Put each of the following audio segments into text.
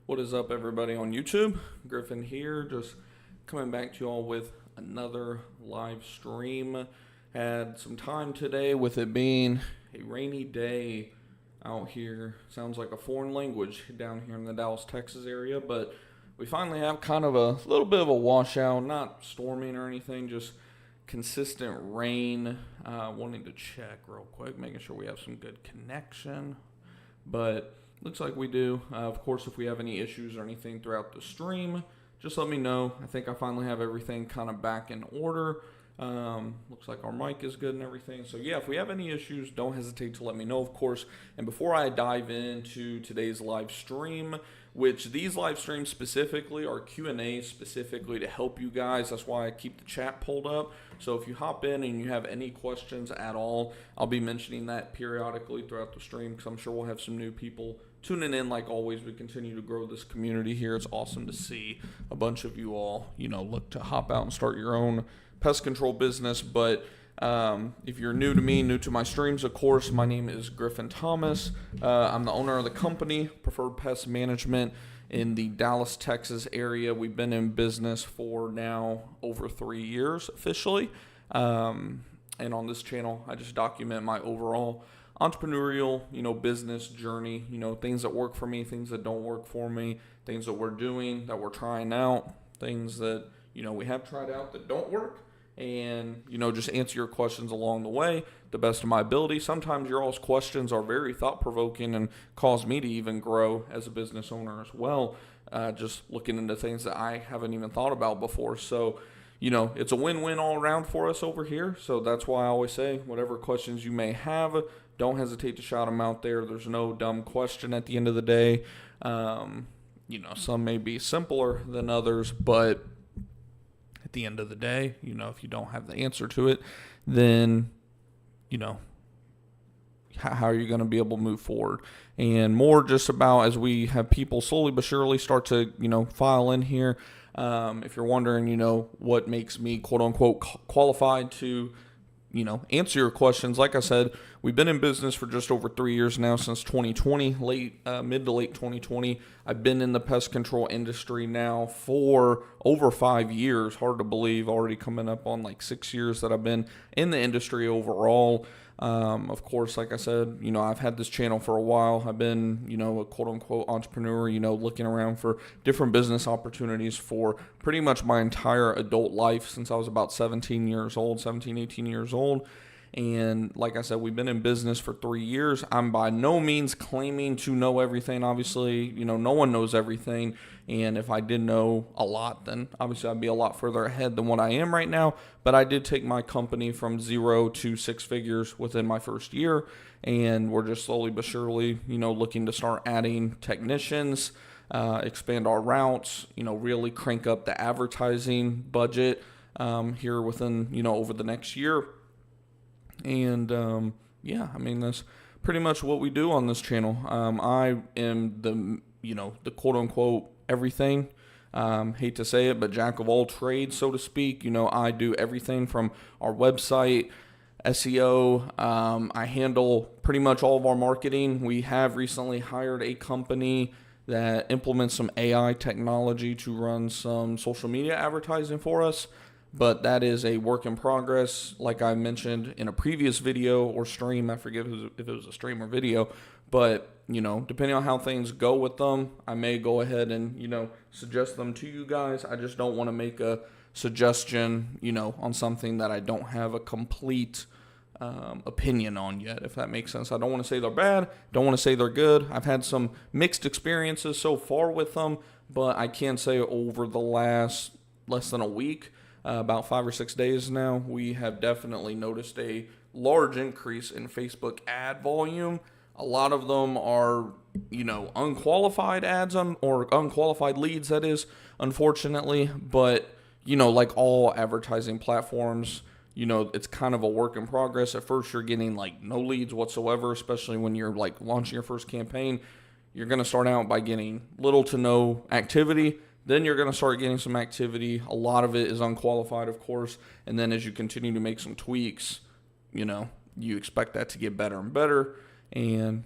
What is up, everybody on YouTube? Griffin here, just coming back to you all with another live stream. Had some time today with it being a rainy day out here. Sounds like a foreign language down here in the Dallas, Texas area, but we finally have kind of a little bit of a washout, not storming or anything, just consistent rain. Wanting to check real quick, making sure we have some good connection, but looks like we do. Of course, if we have any issues or anything throughout the stream, just let me know. I think I finally have everything kind of back in order. Looks like our mic is good and everything. So yeah, if we have any issues, don't hesitate to let me know, of course. And before I dive into today's live stream, which these live streams specifically are Q&A specifically to help you guys. That's why I keep the chat pulled up. So if you hop in and you have any questions at all, I'll be mentioning that periodically throughout the stream because I'm sure we'll have some new people tuning in. Like always, we continue to grow this community here. It's awesome to see a bunch of you all, look to hop out and start your own pest control business. But if you're new to me, new to my streams, of course, my name is Griffin Thomas. I'm the owner of the company, Preferred Pest Management, in the Dallas, Texas area. We've been in business for now over 3 years officially. And on this channel, I just document my overall entrepreneurial, business journey, things that work for me, things that don't work for me, things that we're doing, that we're trying out, things that, we have tried out that don't work. And, just answer your questions along the way, the best of my ability. Sometimes your all's questions are very thought-provoking and cause me to even grow as a business owner as well, just looking into things that I haven't even thought about before. So, it's a win-win all around for us over here. So that's why I always say, whatever questions you may have, don't hesitate to shout them out there. There's no dumb question at the end of the day. Some may be simpler than others, but at the end of the day, if you don't have the answer to it, then, how are you going to be able to move forward? And more just about as we have people slowly but surely start to, file in here. If you're wondering, what makes me quote unquote qualified to, answer your questions. Like I said, we've been in business for just over 3 years now, since 2020, mid to late 2020. I've been in the pest control industry now for over 5 years. Hard to believe, already coming up on like 6 years that I've been in the industry overall. Of course, like I said, I've had this channel for a while. I've been, a quote unquote entrepreneur, looking around for different business opportunities for pretty much my entire adult life since I was about 18 years old. And like I said, we've been in business for 3 years. I'm by no means claiming to know everything. Obviously, no one knows everything. And if I did know a lot, then obviously I'd be a lot further ahead than what I am right now. But I did take my company from 0 to 6 figures within my first year. And we're just slowly but surely, looking to start adding technicians, expand our routes, really crank up the advertising budget here within, over the next year. And that's pretty much what we do on this channel. I am the quote unquote everything. Hate to say it, but jack of all trades, so to speak. I do everything from our website, SEO. I handle pretty much all of our marketing. We have recently hired a company that implements some AI technology to run some social media advertising for us. But that is a work in progress, like I mentioned in a previous video or stream. I forget if it was a stream or video. But, depending on how things go with them, I may go ahead and, suggest them to you guys. I just don't want to make a suggestion, on something that I don't have a complete opinion on yet, if that makes sense. I don't want to say they're bad. Don't want to say they're good. I've had some mixed experiences so far with them. But I can say over the last less than a week, about 5 or 6 days now, we have definitely noticed a large increase in Facebook ad volume. A lot of them are, unqualified ads or unqualified leads, that is, unfortunately. But, like all advertising platforms, it's kind of a work in progress. At first, you're getting like no leads whatsoever, especially when you're like launching your first campaign. You're going to start out by getting little to no activity. Then you're going to start getting some activity. A lot of it is unqualified, of course. And then as you continue to make some tweaks, you expect that to get better and better. And,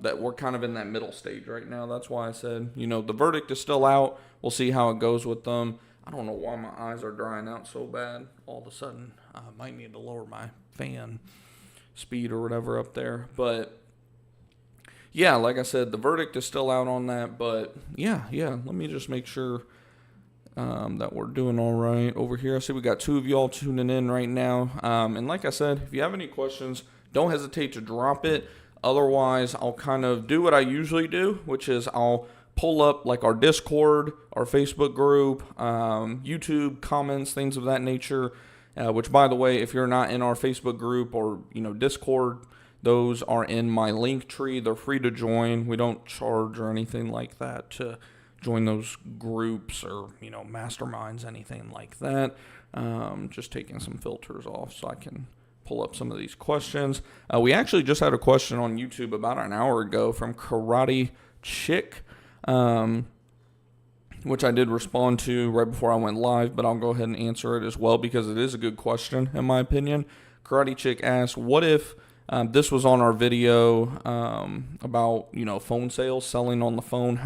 that we're kind of in that middle stage right now. That's why I said, the verdict is still out. We'll see how it goes with them. I don't know why my eyes are drying out so bad. All of a sudden, I might need to lower my fan speed or whatever up there. But, yeah, like I said, the verdict is still out on that. But, yeah, let me just make sure that we're doing all right over here. I see we got 2 of y'all tuning in right now. And like I said, if you have any questions, don't hesitate to drop it. Otherwise, I'll kind of do what I usually do, which is I'll pull up like our Discord, our Facebook group, YouTube comments, things of that nature, which, by the way, if you're not in our Facebook group or, Discord, those are in my LinkTree. They're free to join. We don't charge or anything like that to join those groups or, masterminds, anything like that. Just taking some filters off so I can pull up some of these questions. We actually just had a question on YouTube about an hour ago from Karate Chick, which I did respond to right before I went live, but I'll go ahead and answer it as well because it is a good question in my opinion. Karate Chick asked, what if this was on our video about, phone sales, selling on the phone,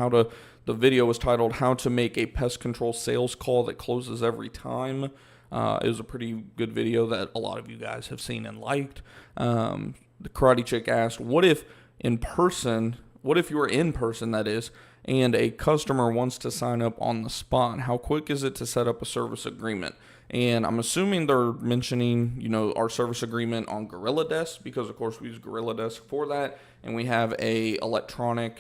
the video was titled, How to Make a Pest Control Sales Call That Closes Every Time. It was a pretty good video that a lot of you guys have seen and liked. The Karate Chick asked, what if you were in person, that is, and a customer wants to sign up on the spot? How quick is it to set up a service agreement? And I'm assuming they're mentioning, our service agreement on Gorilla Desk, because of course we use Gorilla Desk for that. And we have a electronic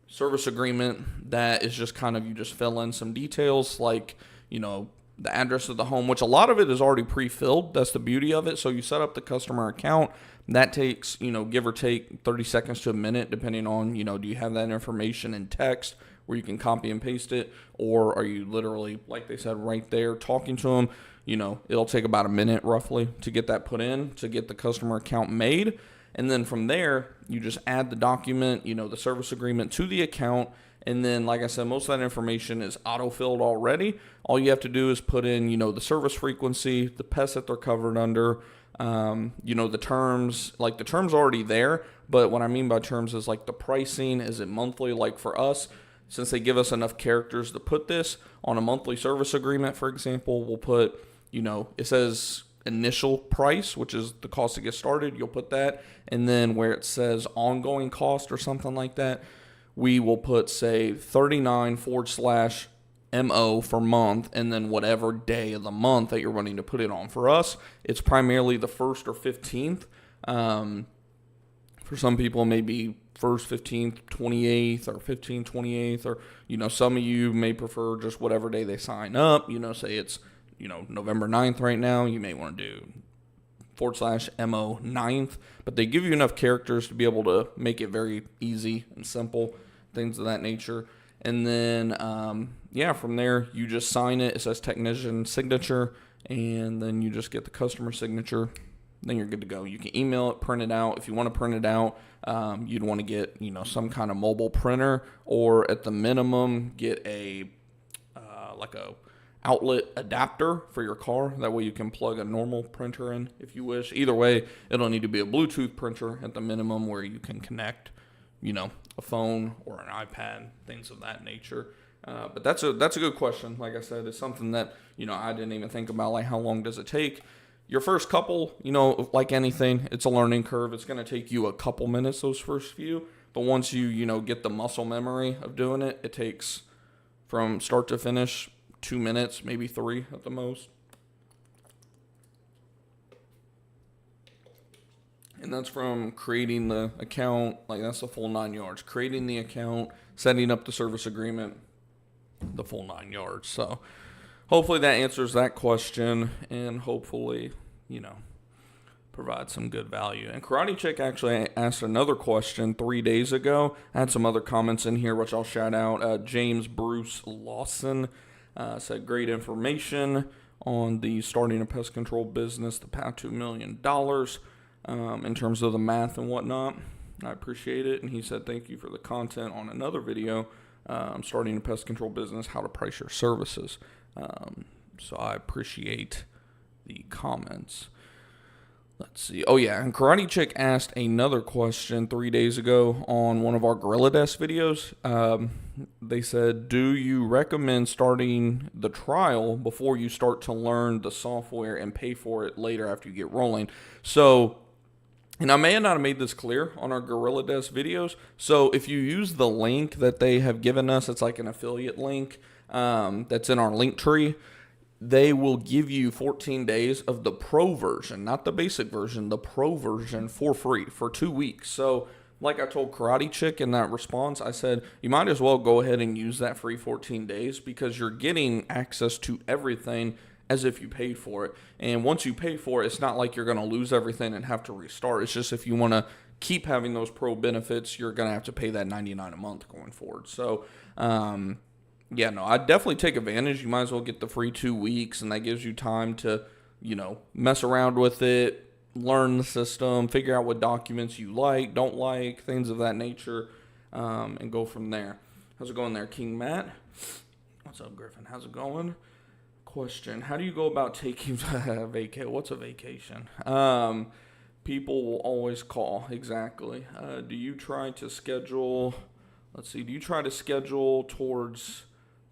service agreement that is just kind of, you just fill in some details like, the address of the home, which a lot of it is already pre-filled. That's the beauty of it. So you set up the customer account. That takes, give or take 30 seconds to a minute, depending on, do you have that information in text where you can copy and paste it, or are you literally, like they said, right there talking to them? It'll take about a minute roughly to get that put in, to get the customer account made. And then from there, you just add the document, the service agreement to the account. And then, like I said, most of that information is auto-filled already. All you have to do is put in, the service frequency, the pests that they're covered under, the terms. Like, the terms are already there, but what I mean by terms is, like, the pricing. Is it monthly? Like, for us, since they give us enough characters to put this on a monthly service agreement, for example, we'll put, it says initial price, which is the cost to get started. You'll put that. And then where it says ongoing cost or something like that, we will put, say, 39/MO for month, and then whatever day of the month that you're wanting to put it on. For us, it's primarily the 1st or 15th. For some people, maybe 1st, 15th, 28th, or 15th, 28th, or, some of you may prefer just whatever day they sign up. Say it's, November 9th right now, you may want to do /MO 9th, but they give you enough characters to be able to make it very easy and simple, things of that nature. And then, from there, you just sign it. It says technician signature, and then you just get the customer signature. Then you're good to go. You can email it, print it out. If you want to print it out, you'd want to get, some kind of mobile printer, or at the minimum, get a outlet adapter for your car. That way you can plug a normal printer in if you wish. Either way, it'll need to be a Bluetooth printer at the minimum where you can connect, a phone or an iPad, things of that nature. But that's a good question. Like I said, it's something that, I didn't even think about, like how long does it take? Your first couple, like anything, it's a learning curve. It's going to take you a couple minutes, those first few. But once you, get the muscle memory of doing it, it takes from start to finish 2 minutes, maybe 3 at the most. And that's from creating the account, like that's the full 9 yards. Creating the account, setting up the service agreement, the full 9 yards. So hopefully that answers that question, and hopefully, provide some good value. And Karate Chick actually asked another question 3 days ago. I had some other comments in here, which I'll shout out. James Bruce Lawson said, great information on the starting a pest control business, the path to $1 million in terms of the math and whatnot. I appreciate it. And he said, thank you for the content on another video, starting a pest control business, how to price your services. So I appreciate the comments. Let's see. Oh, yeah. And Karate Chick asked another question 3 days ago on one of our Gorilla Desk videos. They said, do you recommend starting the trial before you start to learn the software and pay for it later after you get rolling? So, and I may not have made this clear on our Gorilla Desk videos. So if you use the link that they have given us, it's like an affiliate link that's in our LinkTree. They will give you 14 days of the pro version, not the basic version, the pro version for free for 2 weeks. So like I told Karate Chick in that response, I said, you might as well go ahead and use that free 14 days because you're getting access to everything as if you paid for it. And once you pay for it, it's not like you're going to lose everything and have to restart. It's just if you want to keep having those pro benefits, you're going to have to pay that $99 a month going forward. So, yeah, no, I'd definitely take advantage. You might as well get the free 2 weeks, and that gives you time to, mess around with it, learn the system, figure out what documents you like, don't like, things of that nature, and go from there. How's it going there, King Matt? What's up, Griffin? How's it going? Question, how do you go about taking vacation? What's a vacation? People will always call, exactly. Do you try to schedule towards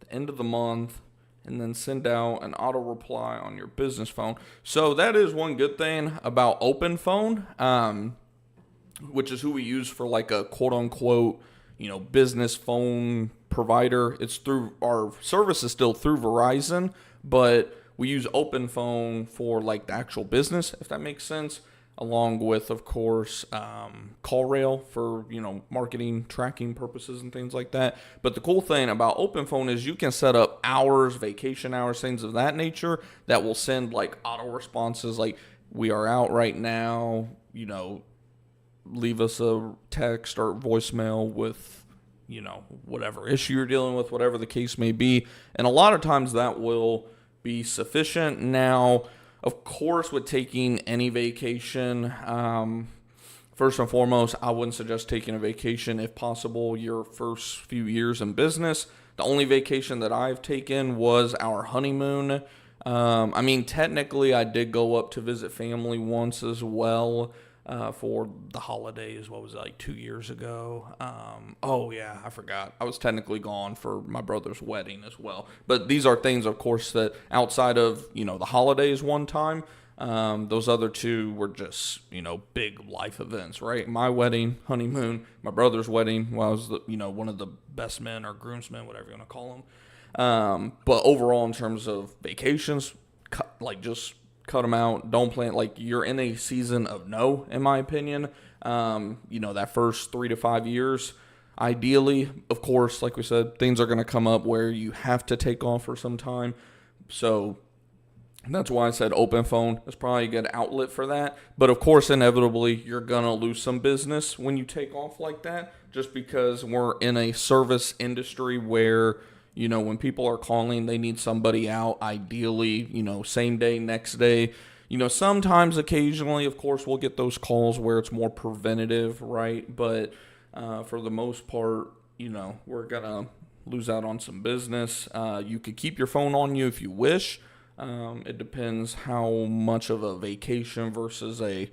the end of the month and then send out an auto reply on your business phone? So that is one good thing about Open Phone, which is who we use for like a quote unquote, business phone provider. It's through our service is still through Verizon, but we use Open Phone for like the actual business, if that makes sense, along with, of course, CallRail for, marketing, tracking purposes and things like that. But the cool thing about Open Phone is you can set up hours, vacation hours, things of that nature that will send like auto responses like, we are out right now, leave us a text or voicemail with, whatever issue you're dealing with, whatever the case may be. And a lot of times that will be sufficient. Now, of course, with taking any vacation, first and foremost, I wouldn't suggest taking a vacation if possible your first few years in business. The only vacation that I've taken was our honeymoon. Technically, I did go up to visit family once as well for the holidays. What was it, like 2 years ago? I forgot. I was technically gone for my brother's wedding as well. But these are things, of course, that outside of, the holidays one time, those other two were just, big life events, right? My wedding, honeymoon, my brother's wedding, I was, one of the best men or groomsmen, whatever you want to call them. But overall, in terms of vacations, just cut them out. Don't plan, you're in a season of no, in my opinion. That first 3 to 5 years, ideally, of course, like we said, things are going to come up where you have to take off for some time. So that's why I said Open Phone is probably a good outlet for that. But of course, inevitably, you're going to lose some business when you take off like that, just because we're in a service industry where when people are calling, they need somebody out, ideally, same day, next day. Sometimes, occasionally, of course, we'll get those calls where it's more preventative, right? But for the most part, we're going to lose out on some business. You could keep your phone on you if you wish. It depends how much of a vacation versus I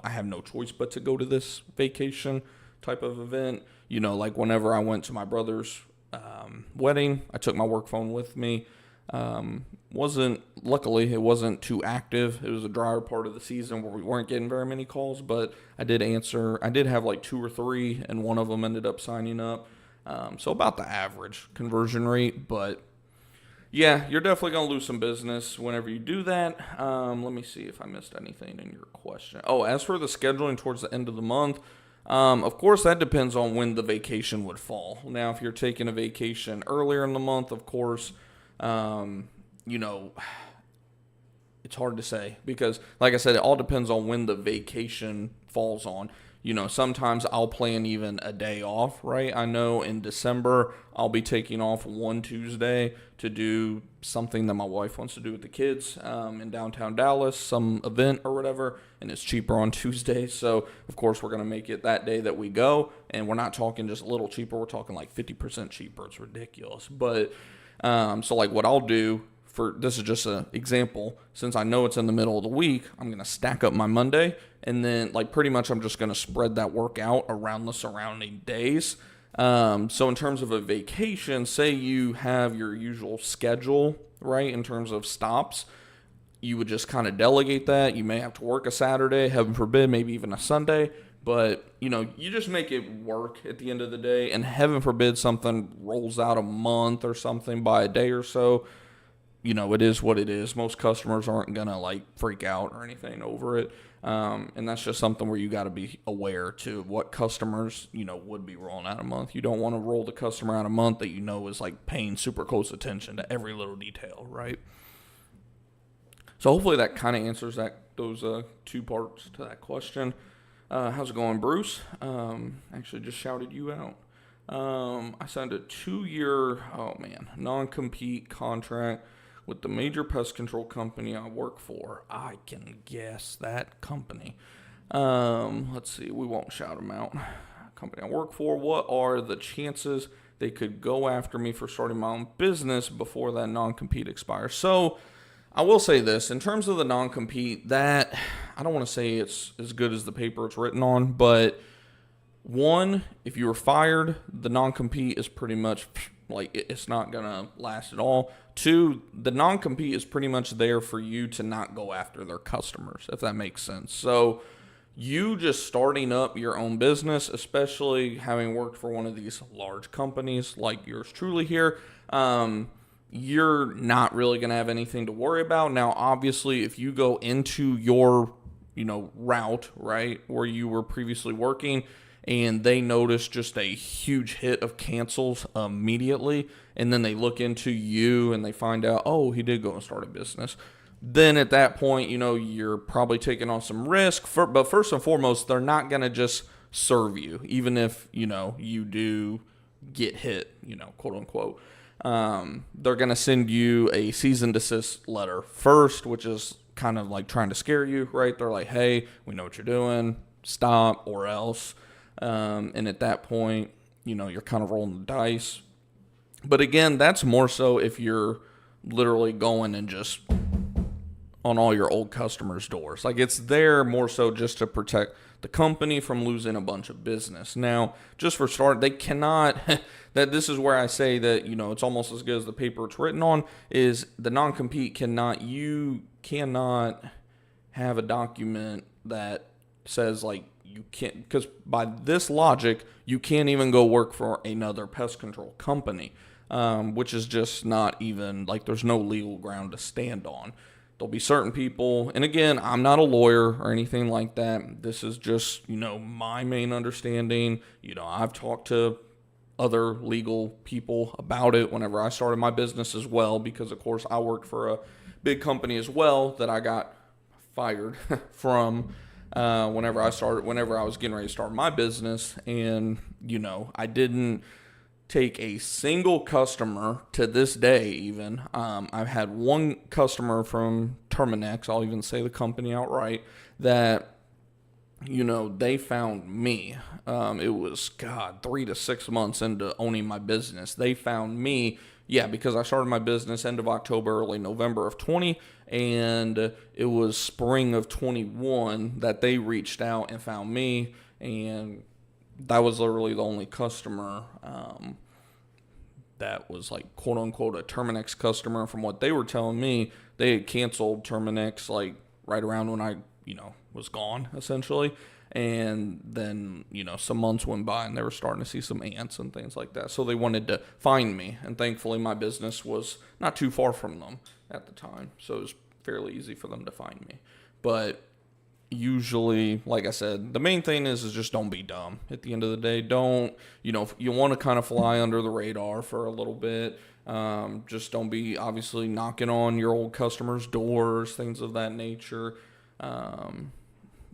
have no choice but to go to this vacation type of event. Like whenever I went to my brother's wedding, I took my work phone with me. Luckily it wasn't too active. It was a drier part of the season where we weren't getting very many calls, but I did have like 2 or 3, and one of them ended up signing up. So about the average conversion rate, but yeah, you're definitely going to lose some business whenever you do that. Let me see if I missed anything in your question. Oh, as for the scheduling towards the end of the month, of course, that depends on when the vacation would fall. Now, if you're taking a vacation earlier in the month, of course, it's hard to say because, like I said, it all depends on when the vacation falls on. Sometimes I'll plan even a day off, right? I know in December, I'll be taking off one Tuesday to do something that my wife wants to do with the kids in downtown Dallas, some event or whatever, and it's cheaper on Tuesday. So, of course, we're going to make it that day that we go, and we're not talking just a little cheaper. We're talking like 50% cheaper. It's ridiculous. But, so like what I'll do this is just an example, since I know it's in the middle of the week, I'm going to stack up my Monday, and then like pretty much I'm just going to spread that work out around the surrounding days. So in terms of a vacation, say you have your usual schedule, right, in terms of stops, you would just kind of delegate that. You may have to work a Saturday, heaven forbid, maybe even a Sunday, but, you just make it work at the end of the day, and heaven forbid something rolls out a month or something by a day or so. It is what it is. Most customers aren't going to freak out or anything over it. And that's just something where you got to be aware to what customers, would be rolling out a month. You don't want to roll the customer out a month that is paying super close attention to every little detail, right? So hopefully that kind of answers those two parts to that question. How's it going, Bruce? Actually just shouted you out. I signed a 2-year, non-compete contract with the major pest control company I work for. I can guess that company. Let's see. We won't shout them out. Company I work for. What are the chances they could go after me for starting my own business before that non-compete expires? So I will say this. In terms of the non-compete, that I don't want to say it's as good as the paper it's written on, but one, if you were fired, the non-compete is pretty much it's not going to last at all. Two, the non-compete is pretty much there for you to not go after their customers, if that makes sense. So you just starting up your own business, especially having worked for one of these large companies like yours truly here, you're not really going to have anything to worry about. Now, obviously, if you go into your, route, right, where you were previously working, and they notice just a huge hit of cancels immediately, and then they look into you and they find out, oh, he did go and start a business, then at that point, you're probably taking on some risk. But first and foremost, they're not going to just serve you, even if, you do get hit, quote unquote. They're going to send you a cease and desist letter first, which is kind of like trying to scare you, right? They're like, hey, we know what you're doing, stop or else. And at that point, you're kind of rolling the dice. But again, that's more so if you're literally going and just on all your old customers' doors. It's there more so just to protect the company from losing a bunch of business. Now, just for start, they cannot, this is where I say that, it's almost as good as the paper it's written on, is the non-compete you cannot have a document that says you can't, because by this logic, you can't even go work for another pest control company, which is just not even, there's no legal ground to stand on. There'll be certain people, and again, I'm not a lawyer or anything like that. This is just, my main understanding. I've talked to other legal people about it whenever I started my business as well, because of course I worked for a big company as well that I got fired from whenever I was getting ready to start my business. And, I didn't take a single customer to this day even. I've had one customer from Terminex, I'll even say the company outright, that, they found me. It was, 3 to 6 months into owning my business. They found me, because I started my business end of October, early November of 20, and it was spring of 21 that they reached out and found me, and that was literally the only customer that was quote unquote a Terminex customer. From what they were telling me, they had canceled Terminex right around when I was gone essentially. And then, some months went by and they were starting to see some ants and things like that. So they wanted to find me, and thankfully my business was not too far from them at the time. So it was fairly easy for them to find me. But usually, like I said, the main thing is just don't be dumb. At the end of the day, don't, if you want to kind of fly under the radar for a little bit. Just don't be obviously knocking on your old customers' doors, things of that nature,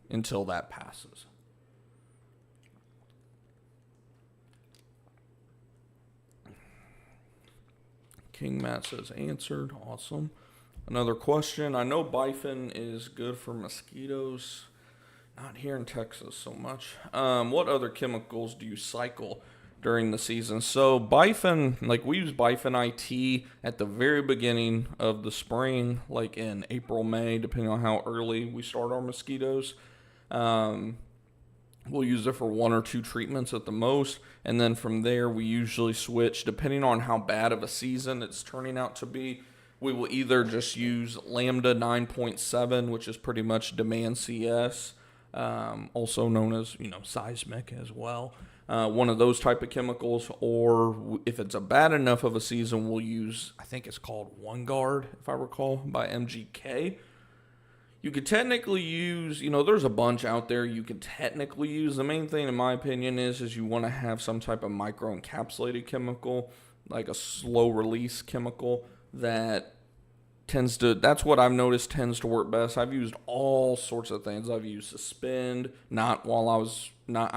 until that passes. King Matt says answered. Awesome. Another question. I know Bifin is good for mosquitoes. Not here in Texas so much. What other chemicals do you cycle during the season. So Bifin, like we use Bifin IT at the very beginning of the spring, like in April, May, depending on how early we start our mosquitoes. We'll use it for 1 or 2 treatments at the most. And then from there, we usually switch, depending on how bad of a season it's turning out to be. We will either just use Lambda 9.7, which is pretty much demand CS, also known as, seismic as well. One of those type of chemicals, or if it's a bad enough of a season, we'll use, I think it's called One Guard, if I recall, by MGK. You could technically use, there's a bunch out there you could technically use. The main thing, in my opinion, is you want to have some type of microencapsulated chemical, like a slow release chemical that that's what I've noticed tends to work best. I've used all sorts of things. I've used Suspend, I've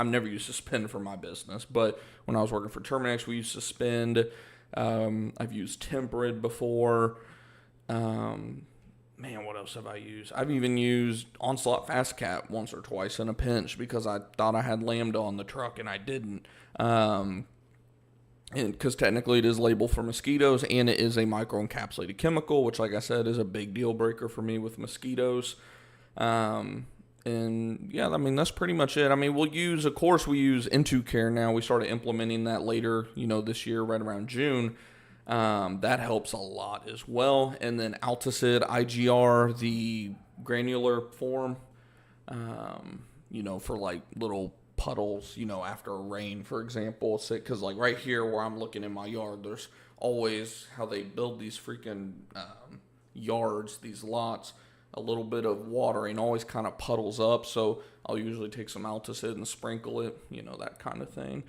never used Suspend for my business, but when I was working for Terminex, we used Suspend. I've used Tempered before. What else have I used? I've even used Onslaught Fast Cap once or twice in a pinch because I thought I had Lambda on the truck and I didn't. Because technically it is labeled for mosquitoes and it is a microencapsulated chemical, which, like I said, is a big deal breaker for me with mosquitoes. That's pretty much it. We use IntoCare now. We started implementing that later, this year, right around June. That helps a lot as well. And then Alticid, IGR, the granular form, for like little puddles, after a rain, for example. Because like right here where I'm looking in my yard, there's always how they build these freaking yards, these lots. A little bit of watering always kind of puddles up, so I'll usually take some Alticid and sprinkle it, that kind of thing.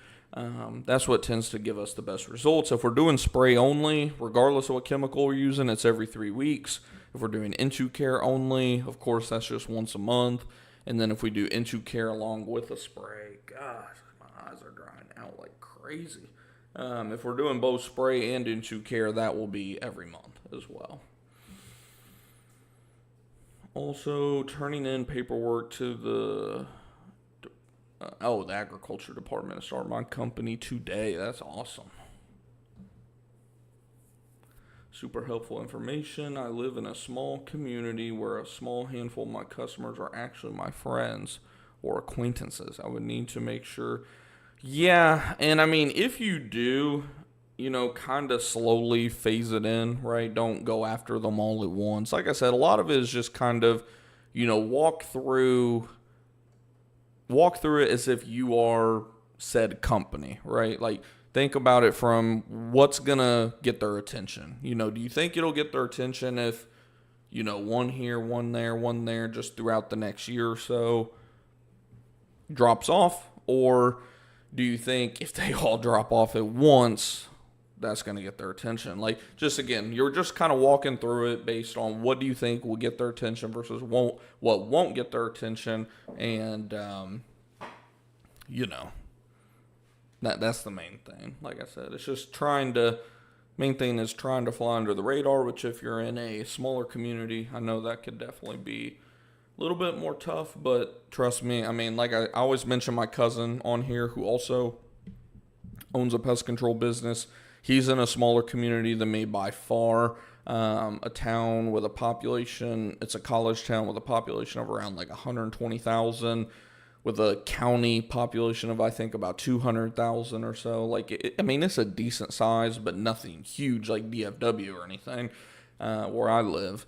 That's what tends to give us the best results. If we're doing spray only, regardless of what chemical we're using, it's every 3 weeks. If we're doing IntoCare only, of course, that's just once a month. And then if we do IntoCare along with a spray, gosh, my eyes are drying out like crazy. If we're doing both spray and IntoCare, that will be every month as well. Also, turning in paperwork to the agriculture department to start my company today. That's awesome. Super helpful information. I live in a small community where a small handful of my customers are actually my friends or acquaintances. I would need to make sure. Yeah, and if you do, kind of slowly phase it in, right? Don't go after them all at once. Like I said, a lot of it is just kind of, walk through it as if you are said company, right? Like, think about it from what's going to get their attention. Do you think it'll get their attention if, one here, one there, just throughout the next year or so drops off? Or do you think if they all drop off at once, that's going to get their attention? Like, just again, you're just kind of walking through it based on what do you think will get their attention versus what won't get their attention. And, that's the main thing. Like I said, it's just main thing is trying to fly under the radar, which if you're in a smaller community, I know that could definitely be a little bit more tough, but trust me, like I always mention my cousin on here who also owns a pest control business. He's in a smaller community than me by far. A town with a population, it's a college town with a population of around like 120,000, with a county population of I think about 200,000 or so. Like, it's a decent size, but nothing huge like DFW or anything where I live.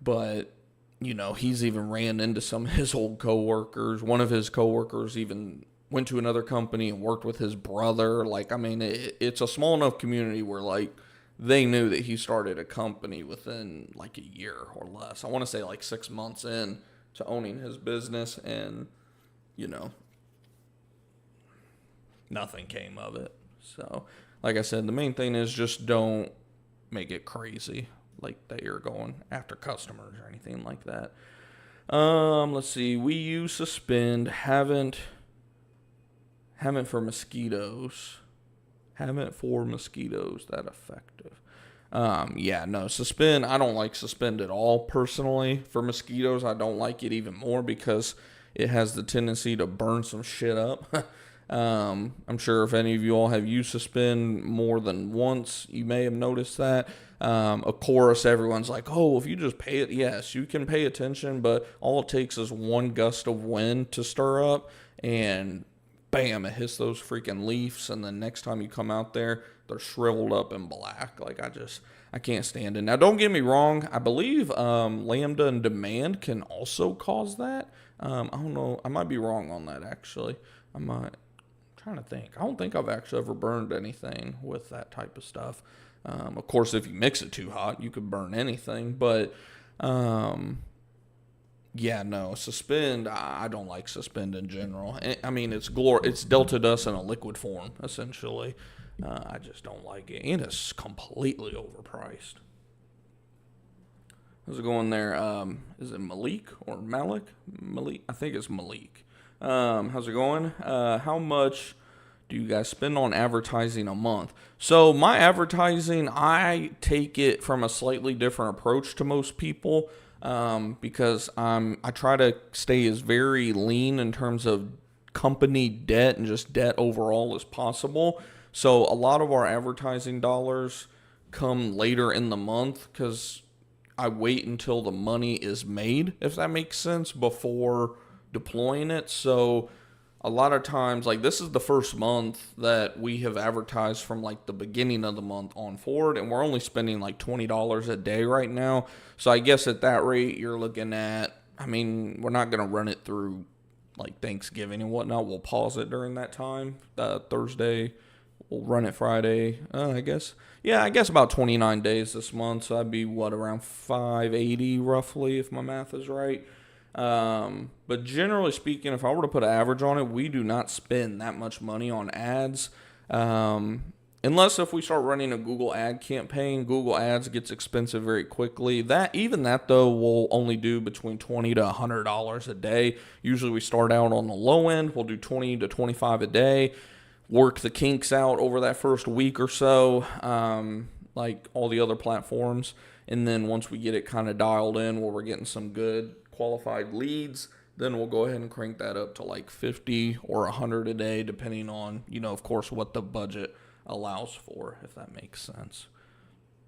But he's even ran into some of his old coworkers. One of his coworkers even went to another company and worked with his brother. Like, it's a small enough community where, like, they knew that he started a company within, like, a year or less. I want to say, like, 6 months in to owning his business, and, nothing came of it. So, like I said, the main thing is just don't make it crazy, like that you're going after customers or anything like that. Let's see. We use Suspend. Haven't for mosquitoes. Haven't for mosquitoes that effective. Suspend. I don't like Suspend at all personally. For mosquitoes, I don't like it even more because it has the tendency to burn some shit up. I'm sure if any of you all have used Suspend more than once, you may have noticed that. Of course, everyone's like, oh, if you just pay it, yes, you can pay attention, but all it takes is one gust of wind to stir up, and bam, it hits those freaking leaves, and then next time you come out there, they're shriveled up and black. Like, I can't stand it. Now, don't get me wrong. I believe lambda and demand can also cause that. I don't know. I might be wrong on that, actually. I'm trying to think. I don't think I've actually ever burned anything with that type of stuff. Of course, if you mix it too hot, you could burn anything. But, yeah, no. Suspend, I don't like Suspend in general. I mean, it's Delta Dust in a liquid form, essentially. I just don't like it. And it's completely overpriced. How's it going there? Is it Malik or Malik? Malik? I think it's Malik. How's it going? How much do you guys spend on advertising a month? So my advertising, I take it from a slightly different approach to most people, because I try to stay as very lean in terms of company debt and just debt overall as possible. So a lot of our advertising dollars come later in the month because I wait until the money is made, if that makes sense, before deploying it. So a lot of times, like, this is the first month that we have advertised from like the beginning of the month on forward, and we're only spending like $20 a day right now. So I guess at that rate, you're looking at, I mean, we're not going to run it through like Thanksgiving and whatnot. We'll pause it during that time, Thursday. We'll run it Friday, I guess. Yeah, I guess about 29 days this month. So that'd be, around 580 roughly, if my math is right. But generally speaking, if I were to put an average on it, we do not spend that much money on ads. Unless if we start running a Google ad campaign. Google ads gets expensive very quickly. Even that though, we'll only do between $20 to $100 a day. Usually we start out on the low end. We'll do 20 to 25 a day. Work the kinks out over that first week or so, like all the other platforms. And then once we get it kind of dialed in where we're getting some good qualified leads, then we'll go ahead and crank that up to like 50 or 100 a day, depending on, of course, what the budget allows for, if that makes sense.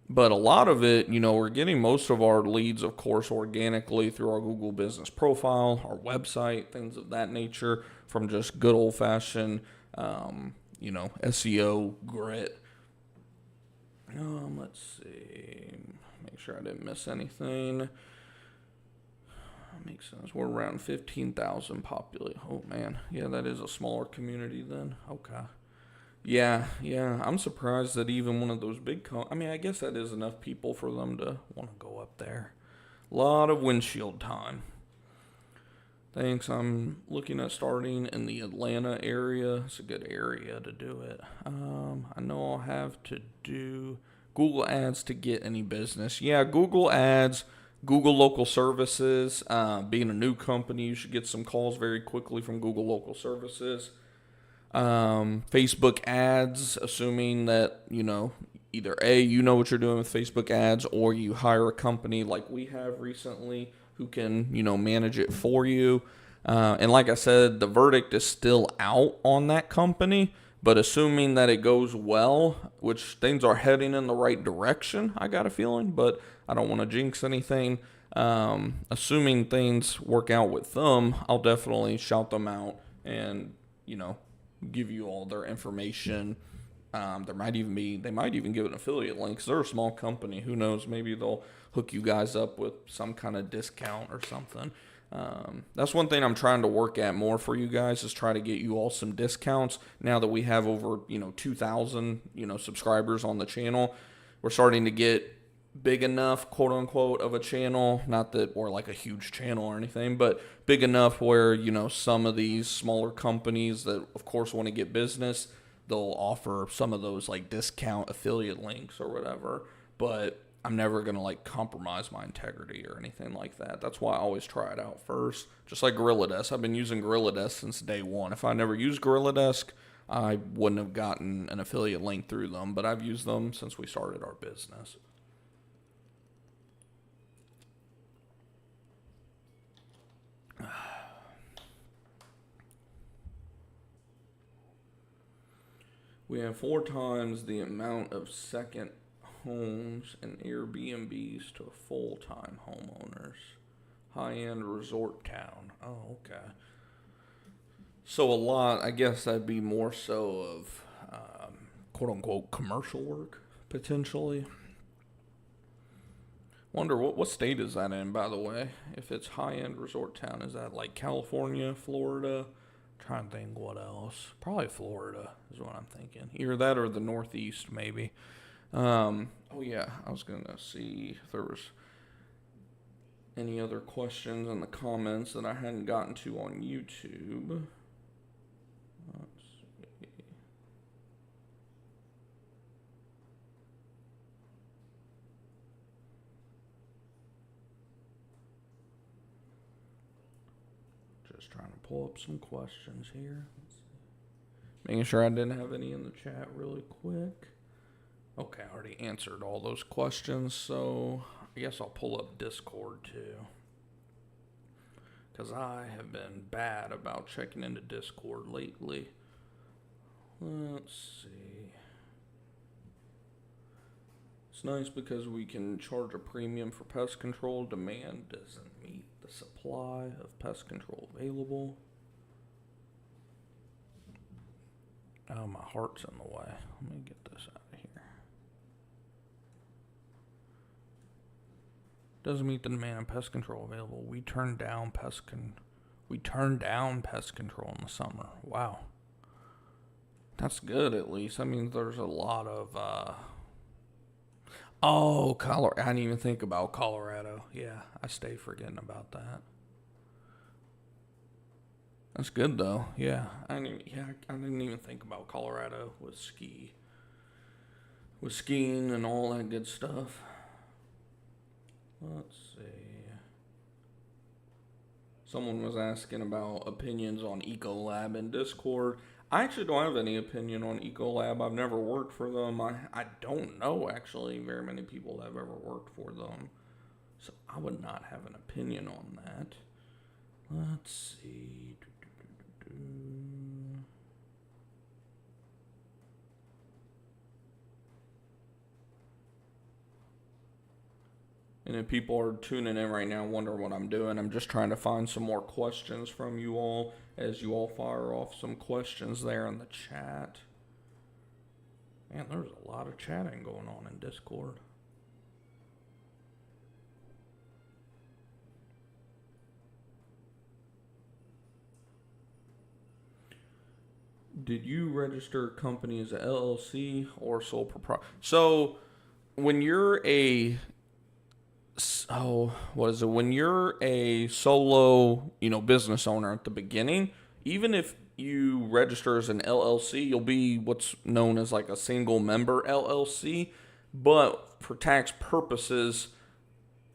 But a lot of it, we're getting most of our leads, of course, organically through our Google business profile, our website, things of that nature, from just good old-fashioned SEO grit. Let's see. Make sure I didn't miss anything. That makes sense. We're around 15,000 populated. Oh, man. Yeah, that is a smaller community then. Okay. Yeah. I'm surprised that even one of those big... I guess that is enough people for them to want to go up there. A lot of windshield time. Thanks. I'm looking at starting in the Atlanta area. It's a good area to do it. I know I'll have to do Google Ads to get any business. Yeah, Google Ads, Google Local Services. Being a new company, you should get some calls very quickly from Google Local Services. Facebook Ads, assuming that, either A, you know what you're doing with Facebook Ads, or you hire a company like we have recently who can, manage it for you. And like I said, the verdict is still out on that company, but assuming that it goes well, which things are heading in the right direction, I got a feeling, but I don't want to jinx anything. Assuming things work out with them, I'll definitely shout them out and, give you all their information. They might even give an affiliate link, 'cause they're a small company. Who knows? Maybe they'll hook you guys up with some kind of discount or something. That's one thing I'm trying to work at more for you guys, is try to get you all some discounts. Now that we have over 2,000 subscribers on the channel, we're starting to get big enough, quote unquote, of a channel. Not that we're like a huge channel or anything, but big enough where some of these smaller companies that of course want to get business, they'll offer some of those like discount affiliate links or whatever. But I'm never going to like compromise my integrity or anything like that. That's why I always try it out first. Just like Gorilla Desk. I've been using Gorilla Desk since day one. If I never used Gorilla Desk, I wouldn't have gotten an affiliate link through them. But I've used them since we started our business. We have 4 times the amount of second homes and Airbnbs to full-time homeowners. High-end resort town. Oh, okay. So a lot, I guess that'd be more so of quote-unquote commercial work, potentially. Wonder what state is that in, by the way? If it's high-end resort town, is that like California, Florida? Trying to think what else. Probably Florida is what I'm thinking. Either that or the Northeast, maybe. Oh yeah, I was gonna see if there was any other questions in the comments that I hadn't gotten to on YouTube. Let's see. Just trying to pull up some questions here. Making sure I didn't have any in the chat really quick. Okay, I already answered all those questions, so I guess I'll pull up Discord too. Because I have been bad about checking into Discord lately. Let's see. It's nice because we can charge a premium for pest control. Demand doesn't meet the supply of pest control available. Oh, my heart's in the way. Let me get this out of here. Doesn't meet the demand of pest control available. We turned down pest control in the summer. Wow. That's good, at least. I mean, there's a lot of Colorado. I didn't even think about Colorado. Yeah, I stay forgetting about that. That's good though. Yeah, I didn't even think about Colorado with skiing and all that good stuff. Let's see. Someone was asking about opinions on Ecolab in Discord. I actually don't have any opinion on Ecolab. I've never worked for them. I don't know actually very many people that have ever worked for them, so I would not have an opinion on that. Let's see. And if people are tuning in right now, wondering what I'm doing, I'm just trying to find some more questions from you all as you all fire off some questions there in the chat. Man, there's a lot of chatting going on in Discord. Did you register a company as an LLC or sole proprietor? So when you're a when you're a solo, business owner at the beginning, even if you register as an LLC, you'll be what's known as like a single member LLC. But for tax purposes,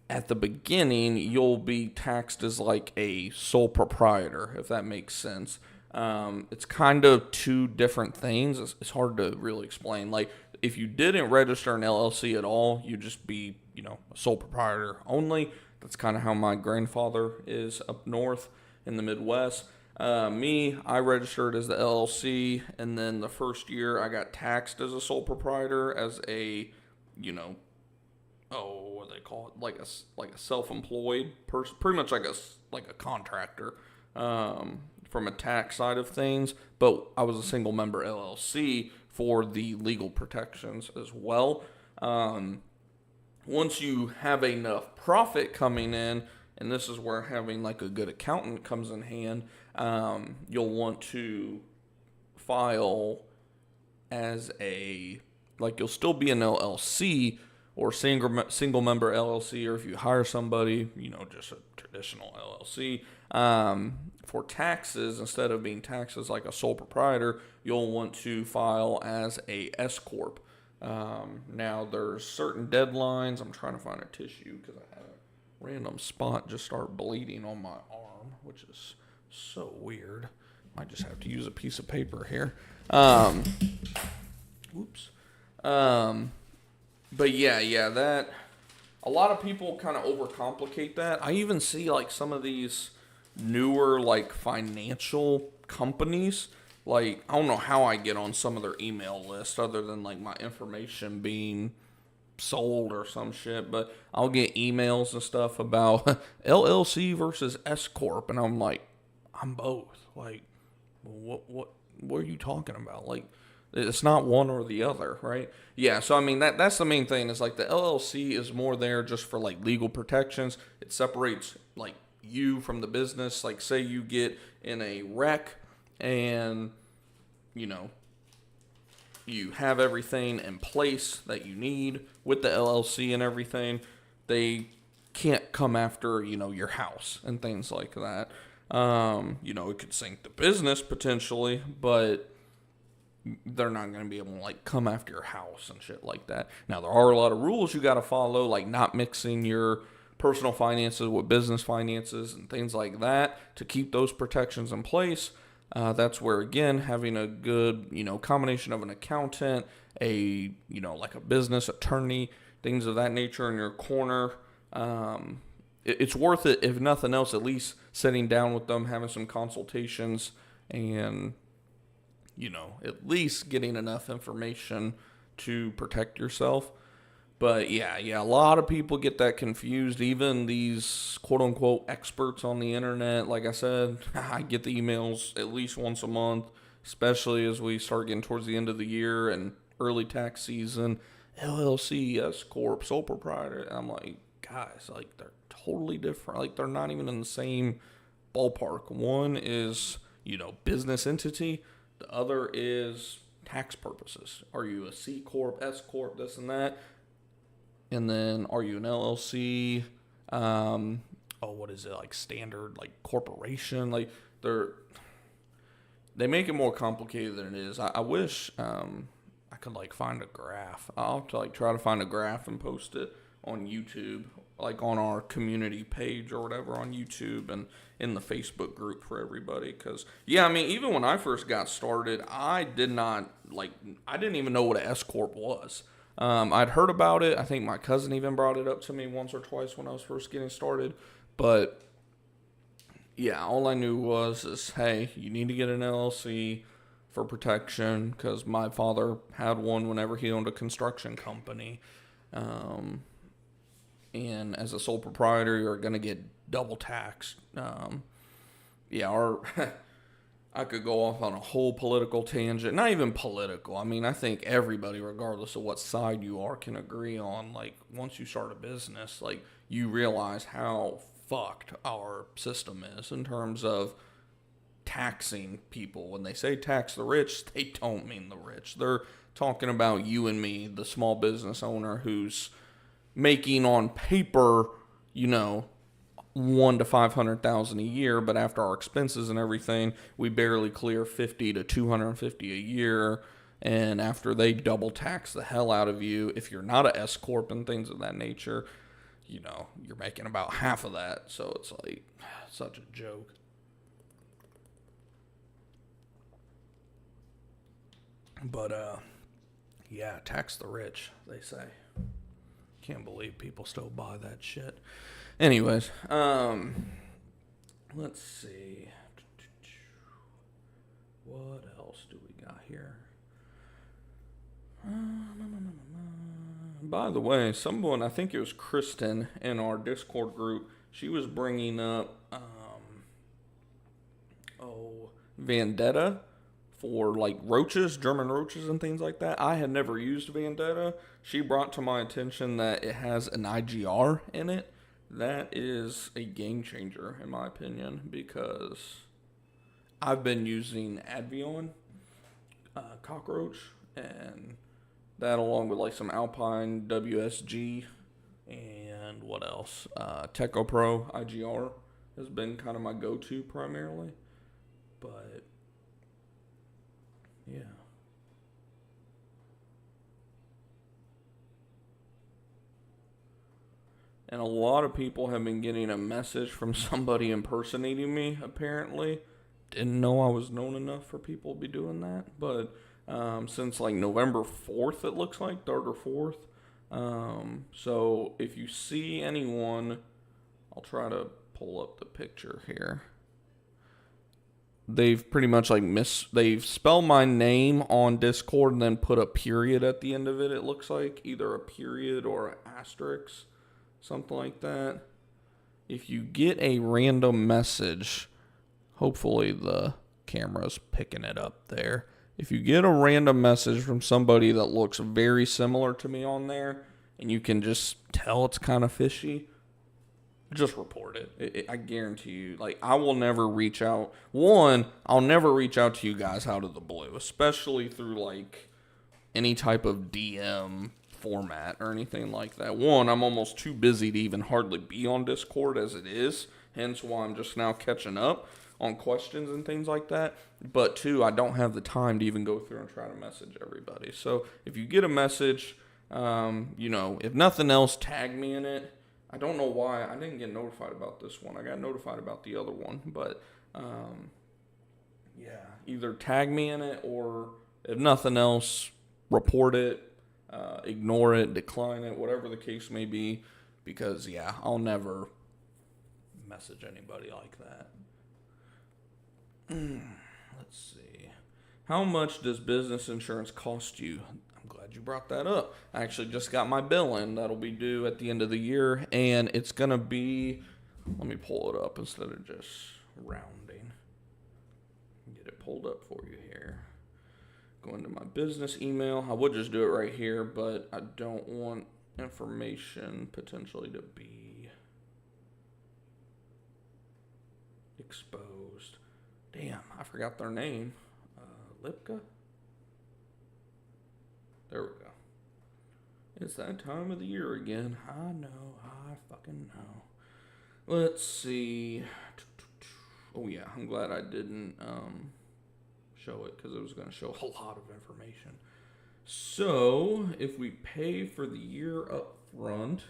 at the beginning, you'll be taxed as like a sole proprietor, if that makes sense. It's kind of two different things. It's hard to really explain. Like, if you didn't register an LLC at all, you'd just be, a sole proprietor only. That's kind of how my grandfather is up north in the Midwest. I registered as the LLC, and then the first year I got taxed as a sole proprietor as a, what do they call it? Like a self-employed person, pretty much like a contractor. From a tax side of things, but I was a single member LLC for the legal protections as well. Once you have enough profit coming in, and this is where having like a good accountant comes in hand, you'll want to file as you'll still be an LLC or single member LLC, or if you hire somebody, just a traditional LLC. For taxes, instead of being taxed as like a sole proprietor, you'll want to file as a S Corp. Now there's certain deadlines. I'm trying to find a tissue because I had a random spot just start bleeding on my arm, which is so weird. Might just have to use a piece of paper here. Whoops. But yeah, that a lot of people kind of overcomplicate that. I even see like some of these newer like financial companies, like, I don't know how I get on some of their email lists other than like my information being sold or some shit, but I'll get emails and stuff about LLC versus S Corp, and I'm like, I'm both. Like, what are you talking about? Like, it's not one or the other, right? Yeah, so I mean that's the main thing is like the LLC is more there just for like legal protections. It separates like you from the business. Like, say you get in a wreck and you know you have everything in place that you need with the LLC and everything, they can't come after, your house and things like that. It could sink the business potentially, but they're not going to be able to like come after your house and shit like that. Now, there are a lot of rules you got to follow, like not mixing your personal finances with business finances and things like that to keep those protections in place. That's where, again, having a good, combination of an accountant, like a business attorney, things of that nature in your corner. It's worth it, if nothing else, at least sitting down with them, having some consultations, and, at least getting enough information to protect yourself. But yeah, a lot of people get that confused. Even these quote-unquote experts on the internet, like I said, I get the emails at least once a month, especially as we start getting towards the end of the year and early tax season. LLC, S Corp, Sole Proprietor. And I'm like, guys, like, they're totally different. Like, they're not even in the same ballpark. One is, business entity. The other is tax purposes. Are you a C Corp, S Corp, this and that? And then, are you an LLC? What is it, like standard, like corporation? Like, they make it more complicated than it is. I wish I could like find a graph. I'll have to like try to find a graph and post it on YouTube, like on our community page or whatever on YouTube and in the Facebook group for everybody. Because even when I first got started, I didn't even know what an S Corp was. I'd heard about it. I think my cousin even brought it up to me once or twice when I was first getting started. But yeah, all I knew is, hey, you need to get an LLC for protection, because my father had one whenever he owned a construction company. And as a sole proprietor, you're going to get double taxed. I could go off on a whole political tangent. Not even political. I mean, I think everybody, regardless of what side you are, can agree on, like, once you start a business, like, you realize how fucked our system is in terms of taxing people. When they say tax the rich, they don't mean the rich. They're talking about you and me, the small business owner who's making on paper, $1 to $500,000 a year, but after our expenses and everything, we barely clear $50 to $250 a year. And after they double tax the hell out of you, if you're not a S Corp and things of that nature, you're making about half of that. So it's like such a joke. But tax the rich, they say. Can't believe people still buy that shit. Anyways, let's see. What else do we got here? By the way, someone, I think it was Kristen in our Discord group, she was bringing up, Vendetta for like roaches, German roaches and things like that. I had never used Vendetta. She brought to my attention that it has an IGR in it. That is a game changer, in my opinion, because I've been using Advion cockroach, and that along with like some Alpine WSG and what else? Teco Pro IGR has been kind of my go-to primarily. But yeah. And a lot of people have been getting a message from somebody impersonating me, apparently. Didn't know I was known enough for people to be doing that. But since like November 4th, it looks like, 3rd or 4th. So if you see anyone, I'll try to pull up the picture here. they've pretty much like they've spelled my name on Discord and then put a period at the end of it. It looks like either a period or an asterisk, something like that. If you get a random message, hopefully the camera's picking it up there. If you get a random message from somebody that looks very similar to me on there, and you can just tell it's kind of fishy, just report it. I guarantee you. Like, I will never reach out. One, I'll never reach out to you guys out of the blue, especially through, like, any type of DM format or anything like that. One, I'm almost too busy to even hardly be on Discord as it is, hence why I'm just now catching up on questions and things like that. But two, I don't have the time to even go through and try to message everybody. So if you get a message, if nothing else, tag me in it. I don't know why I didn't get notified about this one. I got notified about the other one, but either tag me in it, or if nothing else, report it, ignore it, decline it, whatever the case may be, because I'll never message anybody like that. Let's see. How much does business insurance cost you? I'm glad you brought that up. I actually just got my bill in. That'll be due at the end of the year, and it's going to be, let me pull it up instead of just rounding. Get it pulled up for you here. Go into my business email. I would just do it right here, but I don't want information potentially to be exposed. Damn, I forgot their name. Lipka? There we go. It's that time of the year again. I know. I fucking know. Let's see. Oh, yeah. I'm glad I didn't show it, because it was going to show a lot of information. So, if we pay for the year up front,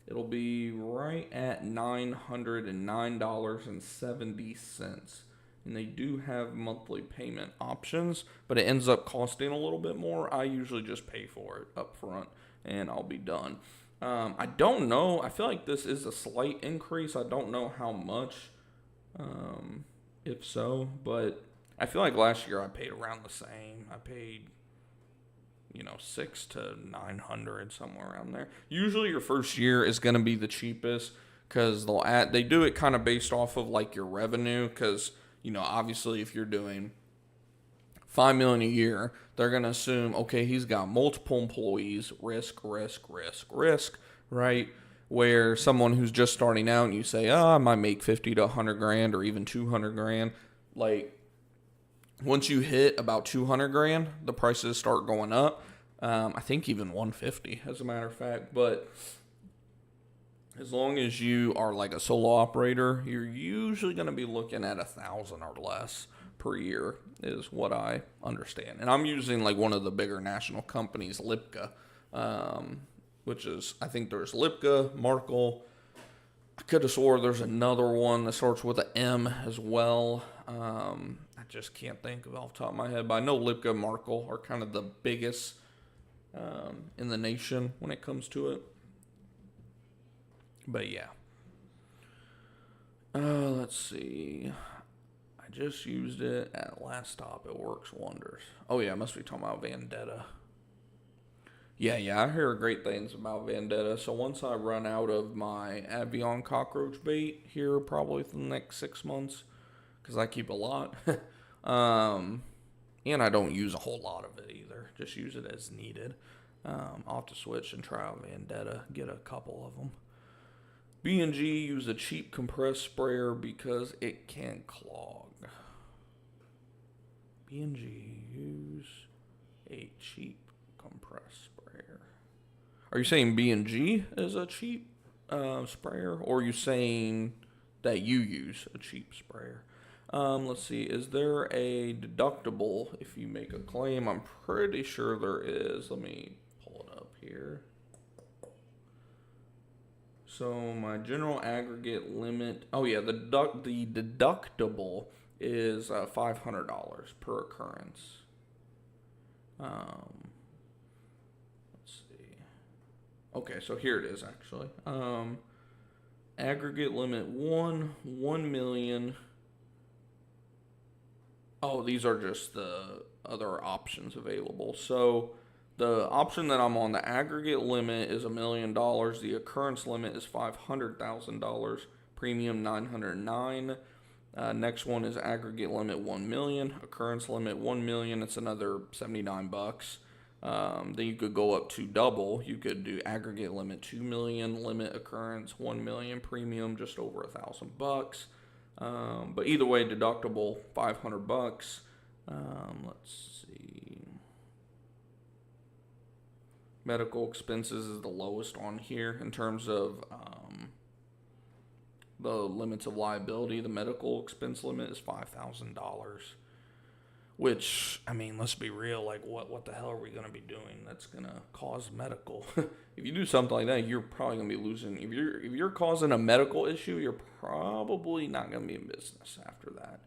it'll be right at $909.70. And they do have monthly payment options, but it ends up costing a little bit more. I usually just pay for it up front, and I'll be done. I don't know. I feel like this is a slight increase. I don't know how much, if so, but I feel like last year I paid around the same. I paid, $600 to $900, somewhere around there. Usually your first year is going to be the cheapest, because they do it kind of based off of like your revenue, because obviously if you're doing $5 million a year, they're going to assume, okay, he's got multiple employees, risk, right? Where someone who's just starting out and you say, I might make 50 to 100 grand or even 200 grand. Like, once you hit about 200 grand, the prices start going up. I think even 150, as a matter of fact. But as long as you are like a solo operator, you're usually going to be looking at 1,000 or less per year, is what I understand. And I'm using like one of the bigger national companies, Lipka, which is, I think there's Lipka, Markle. I could have swore there's another one that starts with an M as well. I just can't think of it off the top of my head, but I know Lipka and Markle are kind of the biggest in the nation when it comes to it. But yeah. Let's see. I just used it at last stop. It works wonders. Oh yeah, I must be talking about Vendetta. Yeah, I hear great things about Vendetta. So once I run out of my Avion cockroach bait here, probably for the next 6 months, because I keep a lot, and I don't use a whole lot of it either. Just use it as needed. I'll have to switch and try out Vendetta, get a couple of them. B&G use a cheap compressed sprayer because it can clog. B&G use a cheap compressed sprayer. Are you saying B&G is a cheap sprayer, or are you saying that you use a cheap sprayer? Let's see. Is there a deductible if you make a claim? I'm pretty sure there is. Let me pull it up here. So my general aggregate limit. Oh yeah, the deductible is $500 per occurrence. Let's see. Okay, so here it is actually. Aggregate limit 1 million Oh, these are just the other options available. So the option that I'm on, the aggregate limit is $1 million. The occurrence limit is $500,000. Premium 909. Next one is aggregate limit 1 million. Occurrence limit 1 million. It's another $79. Then you could go up to double. You could do aggregate limit 2 million, limit occurrence 1 million, premium just over $1,000. But either way, deductible $500. Let's see. Medical expenses is the lowest on here in terms of the limits of liability. The medical expense limit is $5,000. Which, I mean, let's be real. Like, what the hell are we going to be doing that's going to cause medical? If you do something like that, you're probably going to be losing. If you're causing a medical issue, you're probably not going to be in business after that.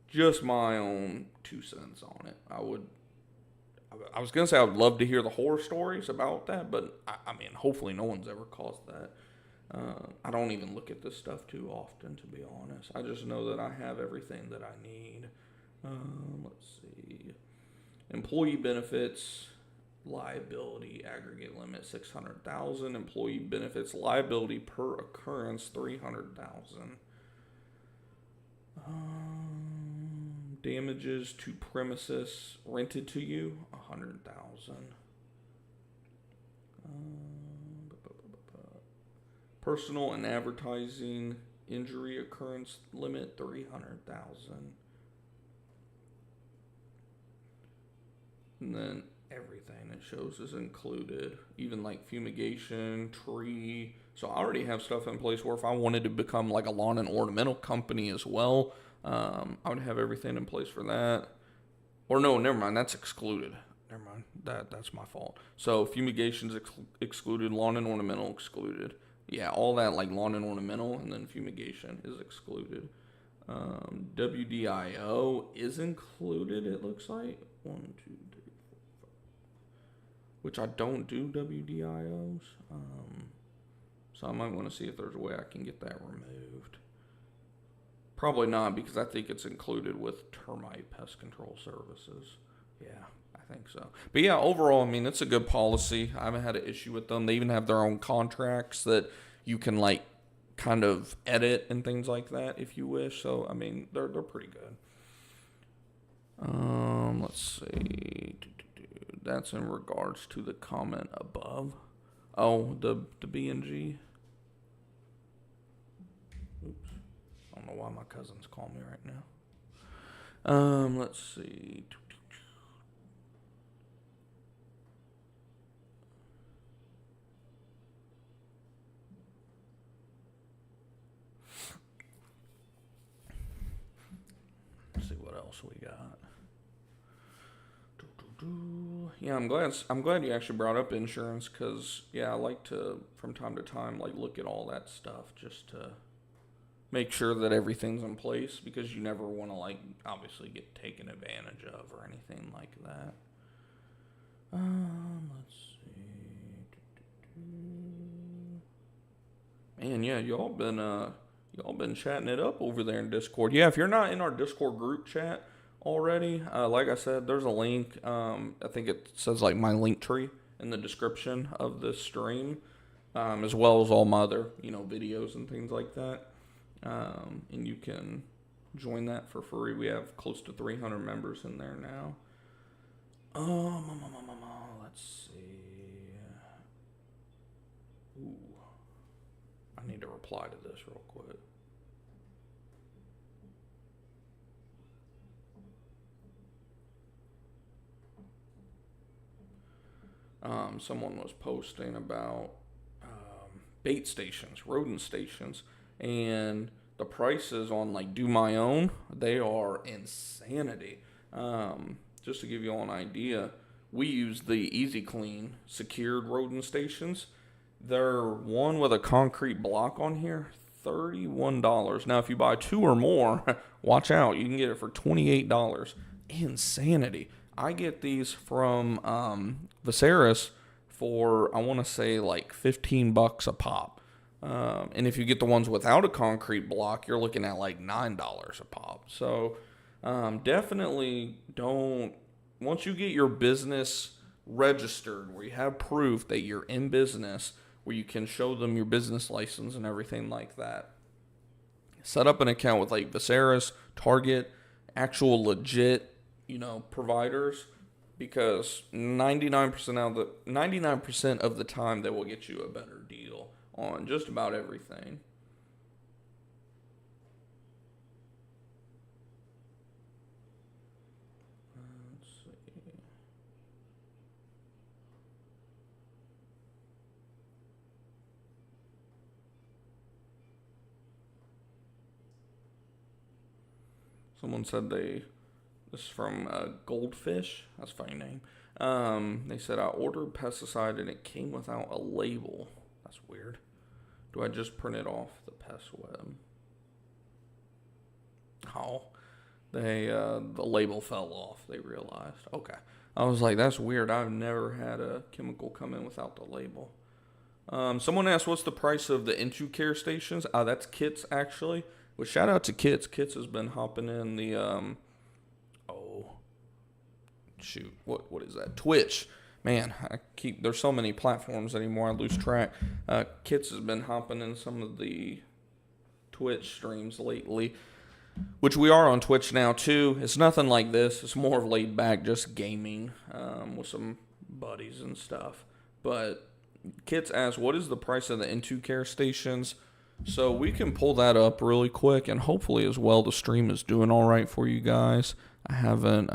Just my own 2 cents on it. I was going to say I would love to hear the horror stories about that, but I mean, hopefully no one's ever caused that. I don't even look at this stuff too often, to be honest. I just know that I have everything that I need. Let's see. Employee benefits, liability, aggregate limit $600,000. Employee benefits, liability per occurrence $300,000. Damages to premises rented to you $100,000. Personal and advertising injury occurrence limit $300,000. And then everything it shows is included, even like fumigation, tree. So I already have stuff in place where if I wanted to become like a lawn and ornamental company as well, I would have everything in place for that. Or no, never mind, that's excluded. Never mind, that's my fault. So fumigation's excluded, lawn and ornamental excluded. Yeah, all that like lawn and ornamental, and then fumigation is excluded. WDIO is included, it looks like. 1, 2, 3, 4, 5. Which I don't do WDIOs. So I might want to see if there's a way I can get that removed. Probably not, because I think it's included with termite pest control services. Yeah, I think so. But yeah, overall, I mean, it's a good policy. I haven't had an issue with them. They even have their own contracts that you can like kind of edit and things like that if you wish. So I mean, they're pretty good. Let's see. That's in regards to the comment above. Oh, the B&G. Oops. I don't know why my cousins call me right now. Let's see. Let's see what else we got. Yeah, I'm glad you actually brought up insurance, because yeah, I like to from time to time like look at all that stuff just to make sure that everything's in place, because you never want to like obviously get taken advantage of or anything like that. Let's see. Man, yeah, y'all been chatting it up over there in Discord. Yeah, if you're not in our Discord group chat already, like I said, there's a link. I think it says like my LinkTree in the description of this stream, as well as all my other videos and things like that. And you can join that for free. We have close to 300 members in there now. Let's see. Ooh, I need to reply to this real quick. Someone was posting about bait stations, rodent stations, and the prices on like Do My Own, they are insanity. Just to give you all an idea, we use the Easy Clean secured rodent stations. They're one with a concrete block on here, $31. Now, if you buy 2 or more, watch out, you can get it for $28. Insanity. I get these from Viserys for, I want to say, like $15 a pop. And if you get the ones without a concrete block, you're looking at like $9 a pop. So Definitely don't, once you get your business registered, where you have proof that you're in business, where you can show them your business license and everything like that, set up an account with like Viserys, Target, actual legit, providers, because 99% of the time they will get you a better deal on just about everything. Let's see. Someone said this is from Goldfish. That's a funny name. They said I ordered pesticide and it came without a label. That's weird. Do I just print it off the pest web? Oh, the label fell off. They realized. Okay, I was like, that's weird. I've never had a chemical come in without the label. Someone asked, what's the price of the Into Care stations? That's Kits actually. Well, shout out to Kits. Kits has been hopping in the shoot, what is that? Twitch. Man, there's so many platforms anymore, I lose track. Kits has been hopping in some of the Twitch streams lately, which we are on Twitch now too. It's nothing like this. It's more of laid back, just gaming with some buddies and stuff. But Kits asked, what is the price of the Into Care stations? So we can pull that up really quick, and hopefully as well the stream is doing all right for you guys. I haven't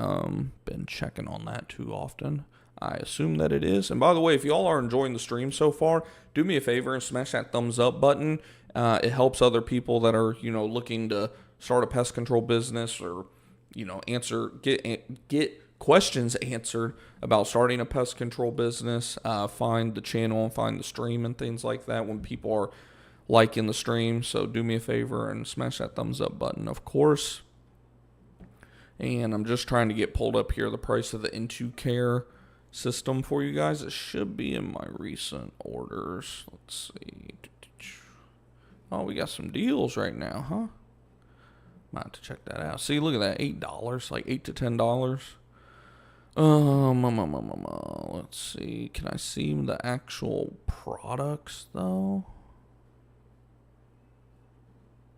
been checking on that too often. I assume that it is. And by the way, if y'all are enjoying the stream so far, do me a favor and smash that thumbs up button. It helps other people that are, looking to start a pest control business or, get questions answered about starting a pest control business. Find the channel and find the stream and things like that when people are liking the stream. So do me a favor and smash that thumbs up button, of course. And I'm just trying to get pulled up here the price of the Into Care system for you guys. It should be in my recent orders. Let's see. Oh, we got some deals right now, huh? Might have to check that out. See, look at that, $8, like $8 to $10. Let's see. Can I see the actual products though?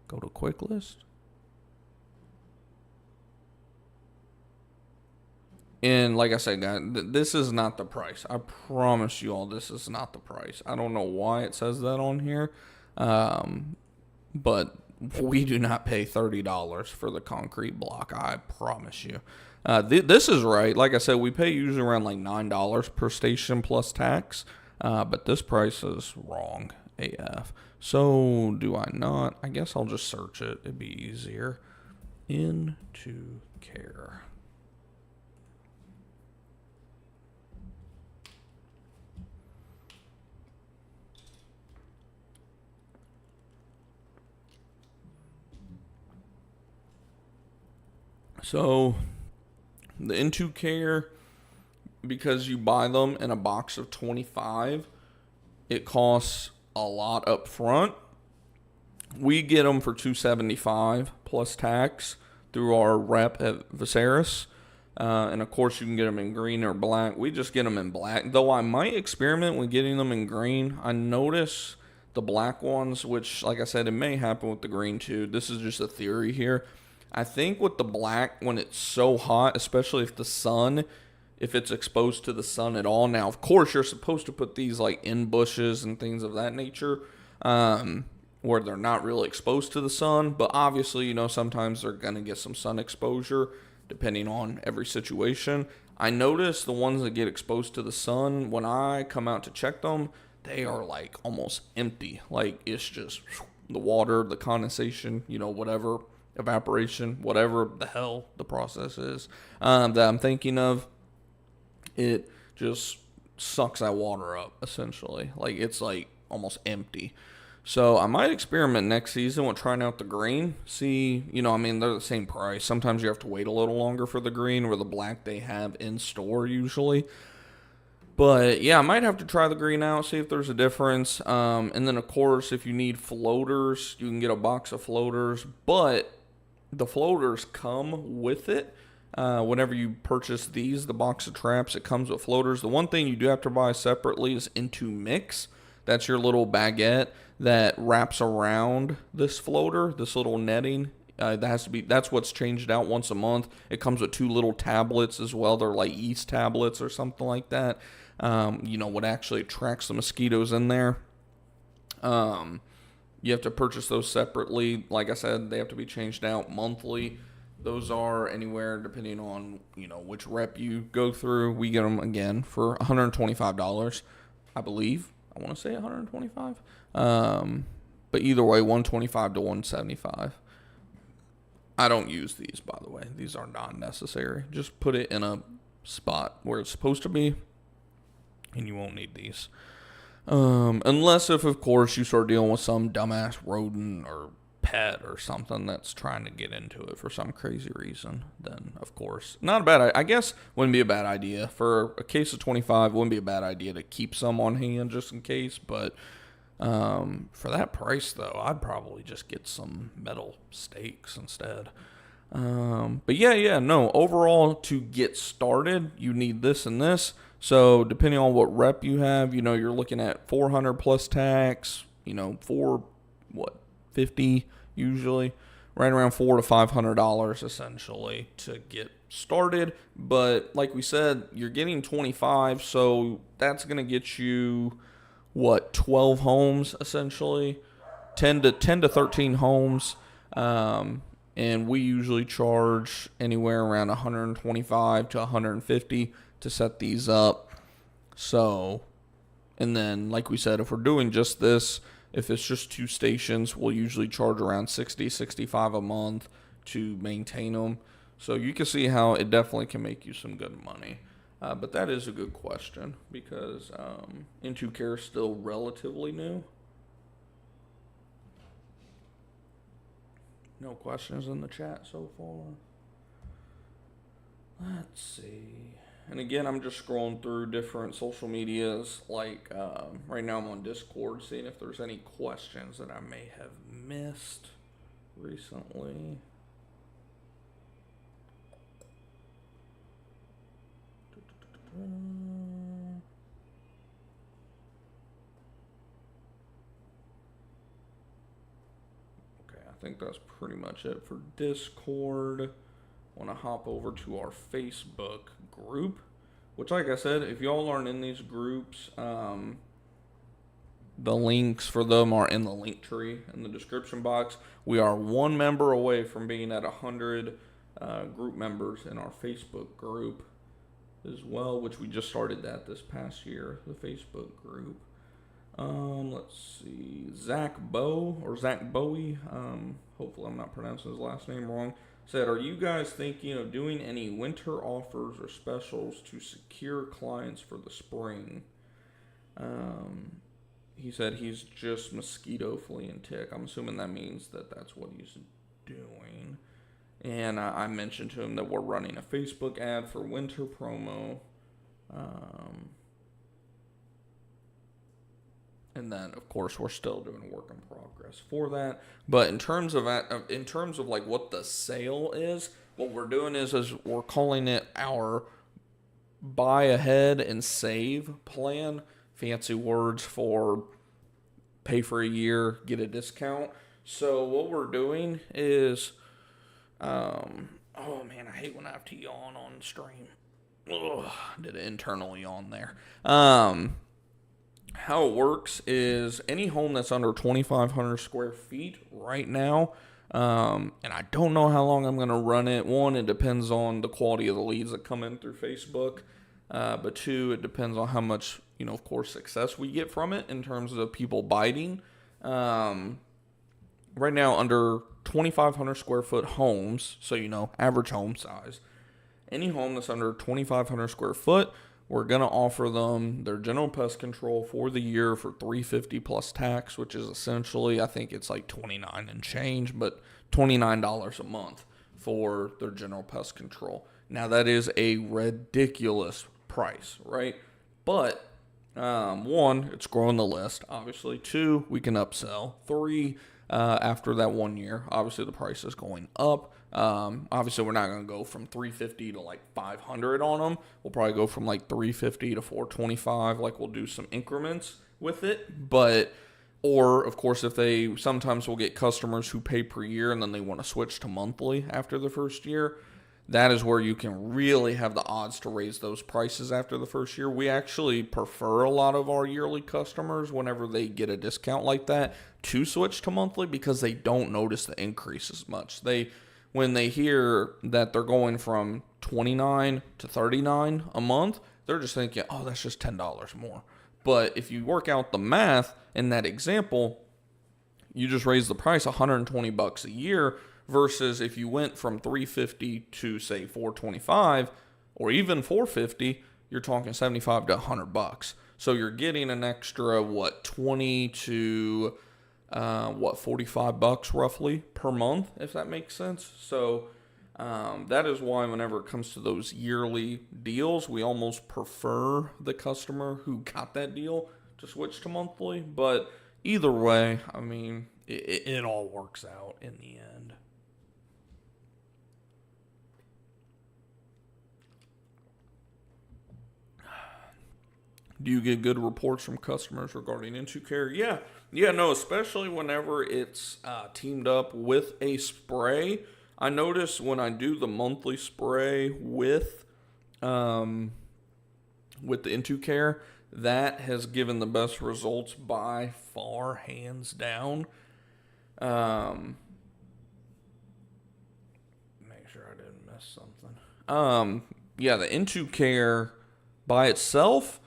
Go to quick list. And like I said, guys, this is not the price. I promise you all, this is not the price. I don't know why it says that on here. But we do not pay $30 for the concrete block. I promise you. This is right. Like I said, we pay usually around like $9 per station plus tax. But this price is wrong AF. So do I not? I guess I'll just search it. It'd be easier. Into Care. So the Into Care, because you buy them in a box of 25, it costs a lot up front. We get them for $275 plus tax through our rep at Viserys. And of course you can get them in green or black. We just get them in black, though I might experiment with getting them in green. I notice the black ones, which like I said, it may happen with the green too. This is just a theory here. I think with the black, when it's so hot, especially if it's exposed to the sun at all. Now, of course, you're supposed to put these like in bushes and things of that nature, where they're not really exposed to the sun. But obviously, sometimes they're going to get some sun exposure depending on every situation. I notice the ones that get exposed to the sun, when I come out to check them, they are like almost empty. Like it's just the water, the condensation, whatever, evaporation, whatever the hell the process is that I'm thinking of, it just sucks that water up, essentially. Like it's like almost empty. So I might experiment next season with trying out the green. See, they're the same price. Sometimes you have to wait a little longer for the green or the black they have in store usually. But yeah, I might have to try the green out, see if there's a difference. And then of course, if you need floaters, you can get a box of floaters. But the floaters come with it. Whenever you purchase these, the box of traps, it comes with floaters. The one thing you do have to buy separately is Into Mix. That's your little baguette that wraps around this floater, this little netting. That's what's changed out once a month. It comes with 2 little tablets as well. They're like yeast tablets or something like that. What actually attracts the mosquitoes in there. You have to purchase those separately. Like I said, they have to be changed out monthly. Those are anywhere, depending on, which rep you go through. We get them, again, for $125, I believe. I want to say $125. But either way, $125 to $175. I don't use these, by the way. These are not necessary. Just put it in a spot where it's supposed to be, and you won't need these. Unless if, of course, you start dealing with some dumbass rodent or pet or something that's trying to get into it for some crazy reason, then, of course, not a bad, I guess, wouldn't be a bad idea. For a case of 25, wouldn't be a bad idea to keep some on hand just in case, but for that price, though, I'd probably just get some metal stakes instead. But no, overall, to get started, you need this and this. So depending on what rep you have, you're looking at 400 plus tax, $50 usually, right around $400 to $500 essentially to get started. But like we said, you're getting 25, so that's going to get you 12 homes essentially, 10 to 13 homes. And we usually charge anywhere around $125 to $150 to set these up. So, and then like we said, if we're doing just this, if it's just 2 stations, we'll usually charge around $60, $65 a month to maintain them. So you can see how it definitely can make you some good money. But that is a good question because Into Care is still relatively new. No questions in the chat so far. Let's see. And again, I'm just scrolling through different social medias. Like right now I'm on Discord, seeing if there's any questions that I may have missed recently. Okay, I think that's pretty much it for Discord. I want to hop over to our Facebook group, which, like I said, if y'all aren't in these groups, the links for them are in the LinkTree in the description box. We are 1 member away from being at 100 group members in our Facebook group as well, which we just started that this past year, the Facebook group. Let's see, Zach Bowie, hopefully I'm not pronouncing his last name wrong, said, are you guys thinking of doing any winter offers or specials to secure clients for the spring? He said he's just mosquito, flea, and tick. I'm assuming that means that that's what he's doing. And I mentioned to him that we're running a Facebook ad for winter promo. And then, of course, we're still doing work in progress for that. But in terms of like what the sale is, what we're doing is we're calling it our buy ahead and save plan. Fancy words for pay for a year, get a discount. So what we're doing is, oh man, I hate when I have to yawn on stream. Ugh, did an internal yawn there. How it works is any home that's under 2,500 square feet right now, and I don't know how long I'm going to run it. 1, it depends on the quality of the leads that come in through Facebook. But 2, it depends on how much, of course, success we get from it in terms of people biting. Right now, under 2,500 square foot homes, so, average home size, any home that's under 2,500 square foot, we're going to offer them their general pest control for the year for $350 plus tax, which is essentially, I think it's like $29 and change, but $29 a month for their general pest control. Now, that is a ridiculous price, right? But, 1, it's growing the list, obviously. 2, we can upsell. 3, after that 1 year, obviously the price is going up. Obviously, we're not going to go from 350 to like 500 on them. We'll probably go from like 350 to 425. Like we'll do some increments with it. But, or of course, sometimes we'll get customers who pay per year and then they want to switch to monthly after the first year. That is where you can really have the odds to raise those prices after the first year. We actually prefer a lot of our yearly customers, whenever they get a discount like that, to switch to monthly because they don't notice the increase as much. When they hear that they're going from $29 to $39 a month, they're just thinking, oh, that's just $10 more. But if you work out the math in that example, you just raise the price $120 a year. Versus if you went from $350 to say $425 or even $450, you're talking $75 to $100. So you're getting an extra $20 to $45 roughly per month, if that makes sense. So that is why whenever it comes to those yearly deals, we almost prefer the customer who got that deal to switch to monthly. But either way, I mean, it all works out in the end. Do you get good reports from customers regarding In2Care? Yeah, no, especially whenever it's teamed up with a spray. I notice when I do the monthly spray with the In2Care, that has given the best results by far, hands down. Make sure I didn't miss something. Yeah, the In2Care by itself,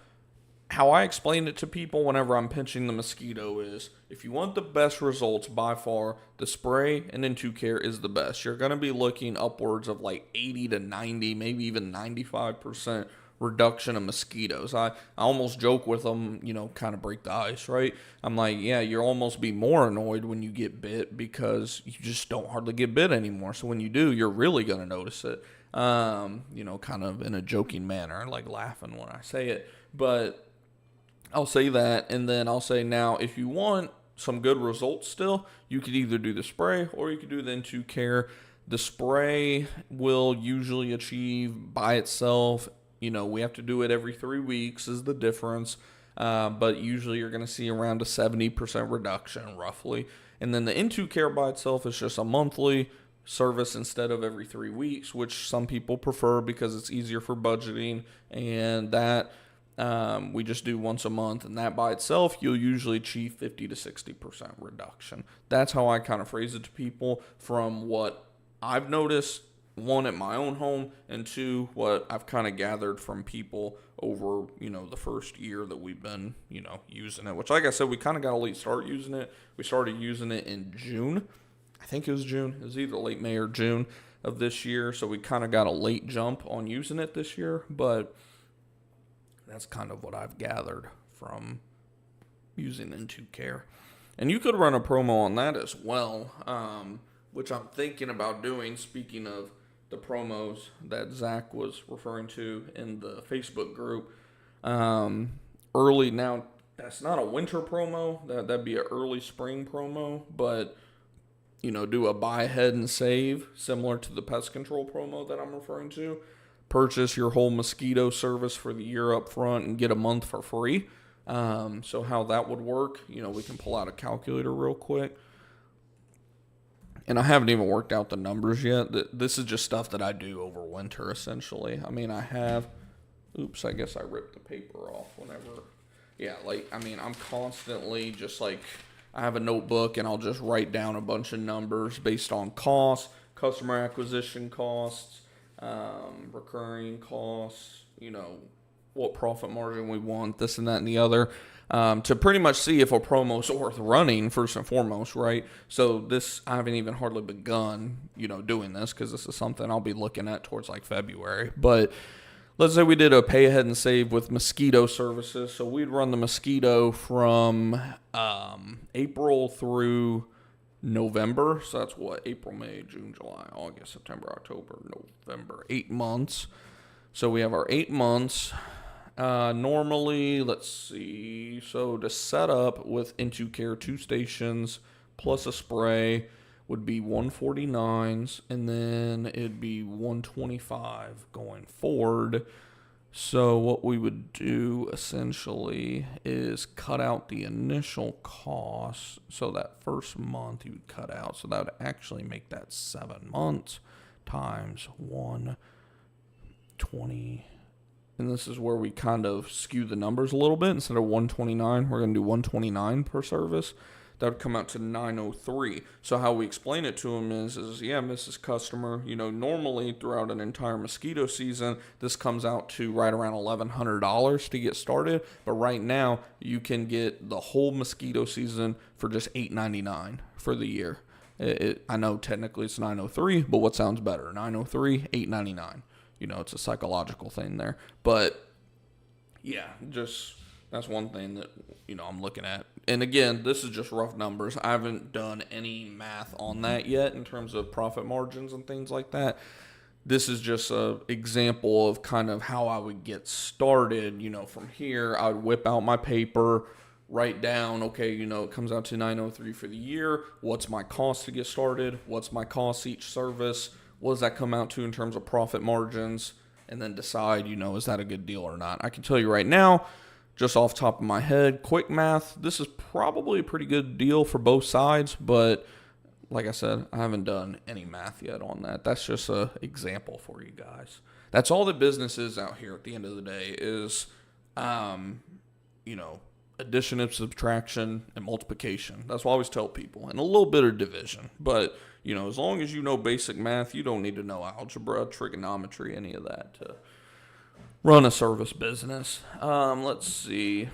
how I explain it to people whenever I'm pinching the Mosquito is, if you want the best results by far, the spray and In2Care is the best. You're going to be looking upwards of like 80 to 90, maybe even 95% reduction of mosquitoes. I almost joke with them, kind of break the ice, right? I'm like, yeah, you'll almost be more annoyed when you get bit because you just don't hardly get bit anymore. So when you do, you're really going to notice it, kind of in a joking manner, like laughing when I say it. But I'll say that, and then I'll say now, if you want some good results still, you could either do the spray or you could do the In2Care. The spray will usually achieve by itself, we have to do it every 3 weeks is the difference, but usually you're going to see around a 70% reduction roughly. And then the In2Care by itself is just a monthly service instead of every 3 weeks, which some people prefer because it's easier for budgeting, and that we just do once a month, and that by itself, you'll usually achieve 50 to 60% reduction. That's how I kind of phrase it to people from what I've noticed, one, at my own home, and two, what I've kind of gathered from people over, the first year that we've been, using it, which, like I said, we kind of got a late start using it. We started using it in June. I think it was June. It was either late May or June of this year, so we kind of got a late jump on using it this year, but that's kind of what I've gathered from using In2Care. And you could run a promo on that as well, which I'm thinking about doing, speaking of the promos that Zach was referring to in the Facebook group. Early, now, that's not a winter promo. That'd be an early spring promo, but, do a buy ahead and save, similar to the pest control promo that I'm referring to. Purchase your whole Mosquito service for the year up front and get a month for free. So how that would work, we can pull out a calculator real quick. And I haven't even worked out the numbers yet. This is just stuff that I do over winter, essentially. I mean, I guess I ripped the paper off whenever. Yeah, I'm constantly just I have a notebook and I'll just write down a bunch of numbers based on costs, customer acquisition costs, recurring costs, what profit margin we want, this and that and the other, to pretty much see if a promo's worth running first and foremost, right? So I haven't even hardly begun, doing this because this is something I'll be looking at towards February. But let's say we did a pay ahead and save with Mosquito services. So we'd run the Mosquito from April through November. So that's April, May, June, July, August, September, October, November, 8 months. So we have our 8 months. Normally, let's see. So to set up with In2Care 2 stations plus a spray, would be 149s, and then it'd be 125 going forward. So what we would do essentially is cut out the initial cost. So that first month you would cut out. So that would actually make that 7 months times 120. And this is where we kind of skew the numbers a little bit. Instead of 129, we're going to do 129 per service. That would come out to 903. So how we explain it to them is yeah, Mrs. Customer, normally throughout an entire mosquito season, this comes out to right around $1,100 to get started. But right now, you can get the whole mosquito season for just $899 for the year. I know technically it's 903, but what sounds better? 903, $899. It's a psychological thing there. But yeah, just that's one thing that I'm looking at. And again, this is just rough numbers. I haven't done any math on that yet in terms of profit margins and things like that. This is just an example of kind of how I would get started. From here, I would whip out my paper, write down, okay, it comes out to 903 for the year. What's my cost to get started? What's my cost each service? What does that come out to in terms of profit margins? And then decide, is that a good deal or not? I can tell you right now, just off the top of my head, quick math, this is probably a pretty good deal for both sides, but like I said, I haven't done any math yet on that. That's just an example for you guys. That's all that business is out here at the end of the day is, addition and subtraction and multiplication. That's what I always tell people, and a little bit of division. But, as long as you know basic math, you don't need to know algebra, trigonometry, any of that to run a service business. Let's see.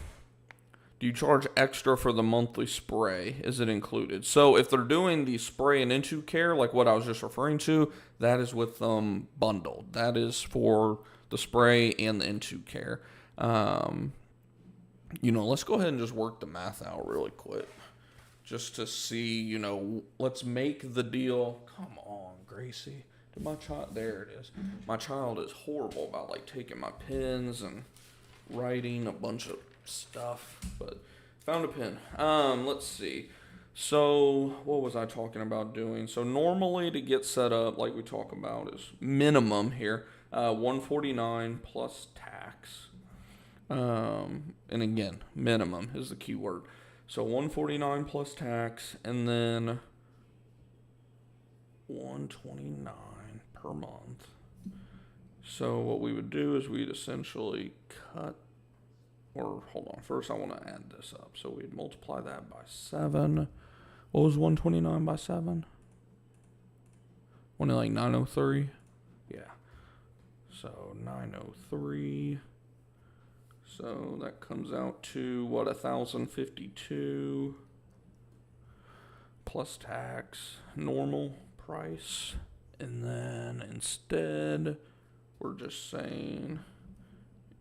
Do you charge extra for the monthly spray? Is it included? So if they're doing the spray and into care, like what I was just referring to, that is with them bundled. That is for the spray and the into care. Let's go ahead and just work the math out really quick. Just to see, let's make the deal. Come on, Gracie. My child, there it is. My child is horrible about taking my pens and writing a bunch of stuff, but found a pen. Let's see. So what was I talking about doing? So normally to get set up, like we talk about, is minimum here, 149 plus tax. And again, minimum is the key word. So 149 plus tax, and then 129 per month. So what we would do is we'd essentially cut, or hold on, first I want to add this up. So we'd multiply that by 7. What was 129 by 7? Only 903? Yeah. So 903. So that comes out to, 1,052 plus tax, normal price. And then instead, we're just saying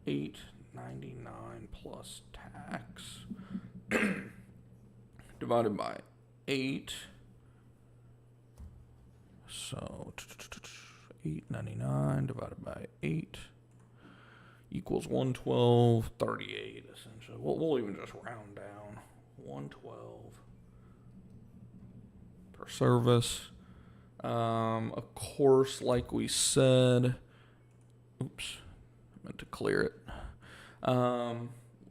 $8.99 plus tax divided by 8. So $8.99 divided by 8 equals 112.38 essentially. We'll even just round down. 112 per service. Of course, like we said, oops, I meant to clear it.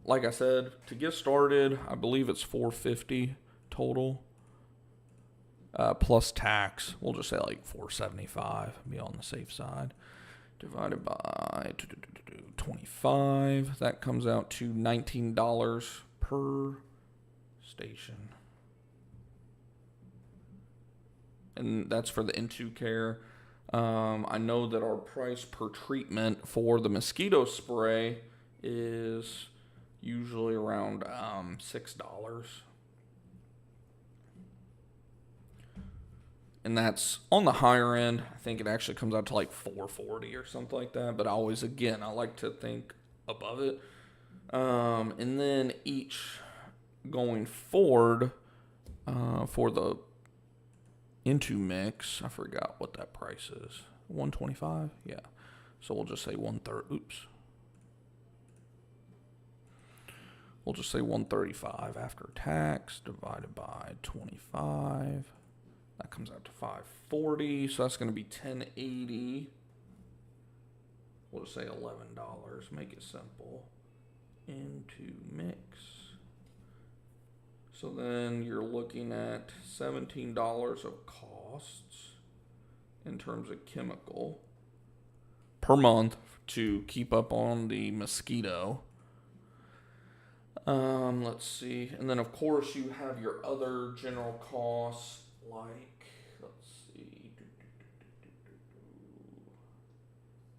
Like I said, to get started, I believe it's $450 total. Plus tax, we'll just say $475, be on the safe side. Divided by 25, that comes out to $19 per station. And that's for the into care. I know that our price per treatment for the mosquito spray is usually around $6. And that's on the higher end. I think it actually comes out to $440 or something like that. But I like to think above it. And then each going forward for the into mix, I forgot what that price is. 125? Yeah. So we'll just say 130. Oops. We'll just say 135 after tax divided by 25 That comes out to $540, so that's going to be $10.80. We'll just say $11. Make it simple. Into mix. So then you're looking at $17 of costs in terms of chemical per month to keep up on the mosquito. Let's see. And then, of course, you have your other general costs like, let's see.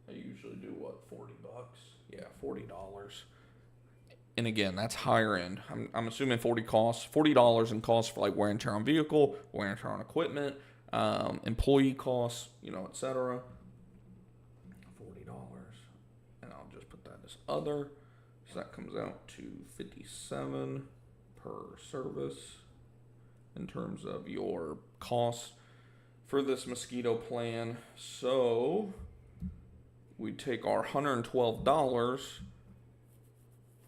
I usually do what, 40 bucks? Yeah, $40. And again, that's higher end. I'm assuming $40 in costs for like wear and tear on vehicle, wear and tear on equipment, employee costs, etc. $40. And I'll just put that as other. So that comes out to $57 per service in terms of your costs for this mosquito plan. So we take our $112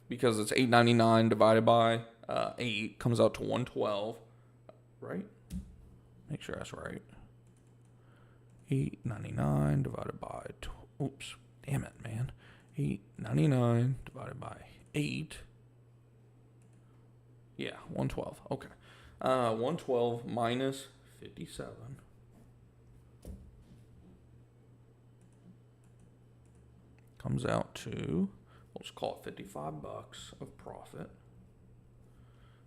because it's $8.99 divided by 8 comes out to $112, right? Make sure that's right. $8.99 divided by oops, damn it, man. $8.99 divided by 8. Yeah, $112. Okay. $112 minus 57. Comes out to, we'll just call it $55 of profit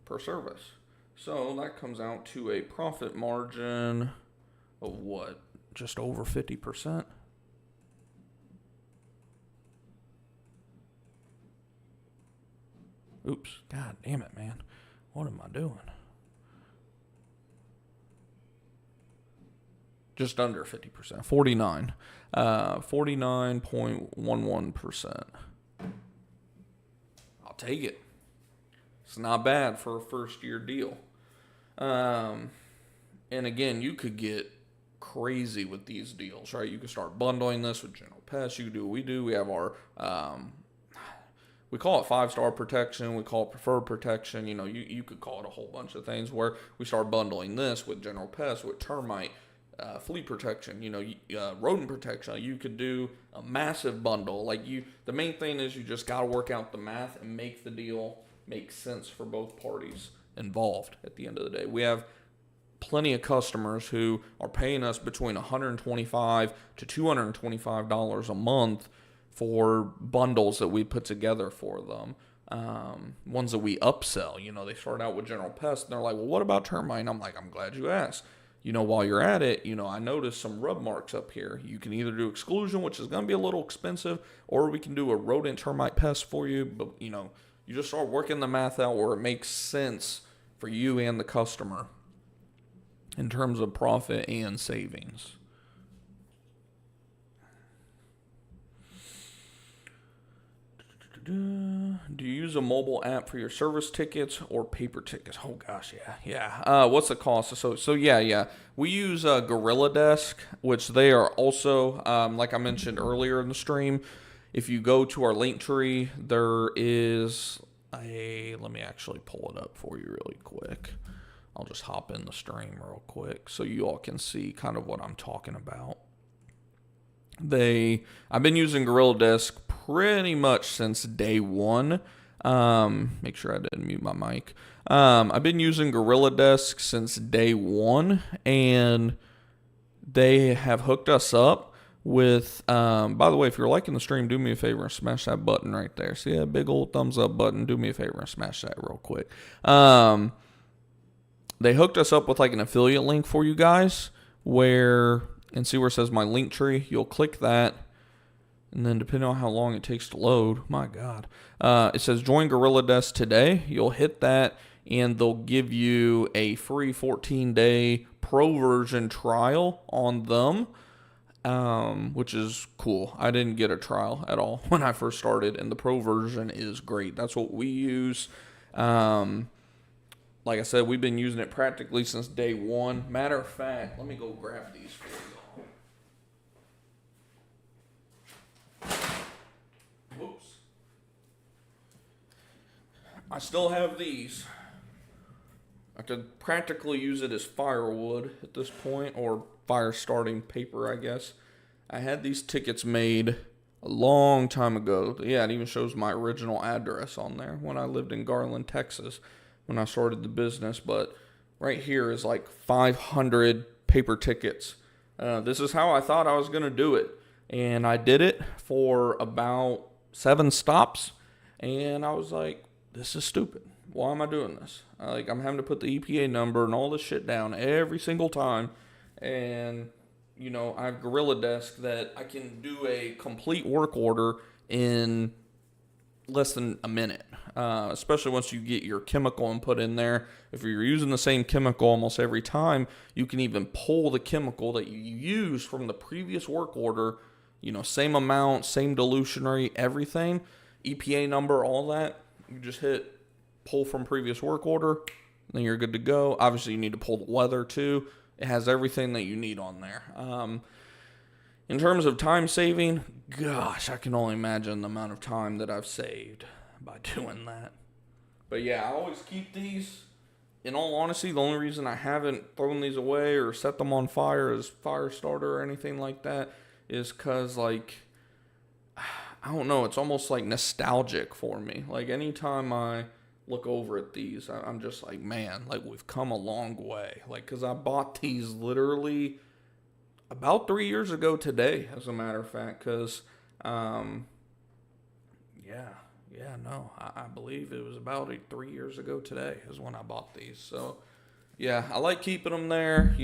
per service. So that comes out to a profit margin of what? Just over 50%? Oops. God damn it, man. What am I doing? Just under 50%. 49. 49.11%. I'll take it. It's not bad for a first year deal. And again, you could get crazy with these deals, right? You could start bundling this with General Pest. You could do what we do. We have our, we call it 5-star protection. We call it preferred protection. You could call it a whole bunch of things where we start bundling this with General Pest, with termite, flea protection, rodent protection. You could do a massive bundle. The main thing is you just got to work out the math and make the deal make sense for both parties involved at the end of the day. We have plenty of customers who are paying us between $125 to $225 a month for bundles that we put together for them. Ones that we upsell. They start out with General Pest and they're like, well, what about termite? And I'm like, I'm glad you asked. While you're at it, I noticed some rub marks up here. You can either do exclusion, which is going to be a little expensive, or we can do a rodent termite pest for you. But, you just start working the math out where it makes sense for you and the customer in terms of profit and savings. Do you use a mobile app for your service tickets or paper tickets? Oh gosh, yeah. What's the cost? So yeah. We use Gorilla Desk, which they are also, like I mentioned earlier in the stream. If you go to our LinkTree, there is let me actually pull it up for you really quick. I'll just hop in the stream real quick so you all can see kind of what I'm talking about. I've been using Gorilla Desk pretty much since day one. Make sure I didn't mute my mic. I've been using Gorilla Desk since day one, and they have hooked us up with, by the way, if you're liking the stream, do me a favor and smash that button right there. See that big old thumbs up button? Do me a favor and smash that real quick. They hooked us up with like an affiliate link for you guys and see where it says my LinkTree. You'll click that, and then depending on how long it takes to load, my God, it says join Gorilla Desk today. You'll hit that, and they'll give you a free 14-day pro version trial on them, which is cool. I didn't get a trial at all when I first started, and the pro version is great. That's what we use. Like I said, we've been using it practically since day one. Matter of fact, let me go grab these for y'all. Whoops. I still have these. I could practically use it as firewood at this point, or fire starting paper, I guess. I had these tickets made a long time ago. Yeah, it even shows my original address on there when I lived in Garland, Texas, when I started the business. But right here is like 500 paper tickets. This is how I thought I was going to do it. And I did it for about 7 stops. And I was like, this is stupid. Why am I doing this? I'm having to put the EPA number and all this shit down every single time. And, I have Gorilla Desk that I can do a complete work order in less than a minute. Especially once you get your chemical and put in there. If you're using the same chemical almost every time, you can even pull the chemical that you used from the previous work order, same amount, same dilutionary, everything, EPA number, all that. You just hit pull from previous work order, then you're good to go. Obviously, you need to pull the weather too. It has everything that you need on there. In terms of time saving, gosh, I can only imagine the amount of time that I've saved by doing that. But yeah, I always keep these. In all honesty, the only reason I haven't thrown these away or set them on fire as fire starter or anything like that is because, I don't know, it's almost like nostalgic for me. Anytime I look over at these, I'm just like, man, we've come a long way. Because I bought these literally about 3 years ago today, as a matter of fact. Because, I believe it was about 3 years ago today is when I bought these. So, yeah, I like keeping them there,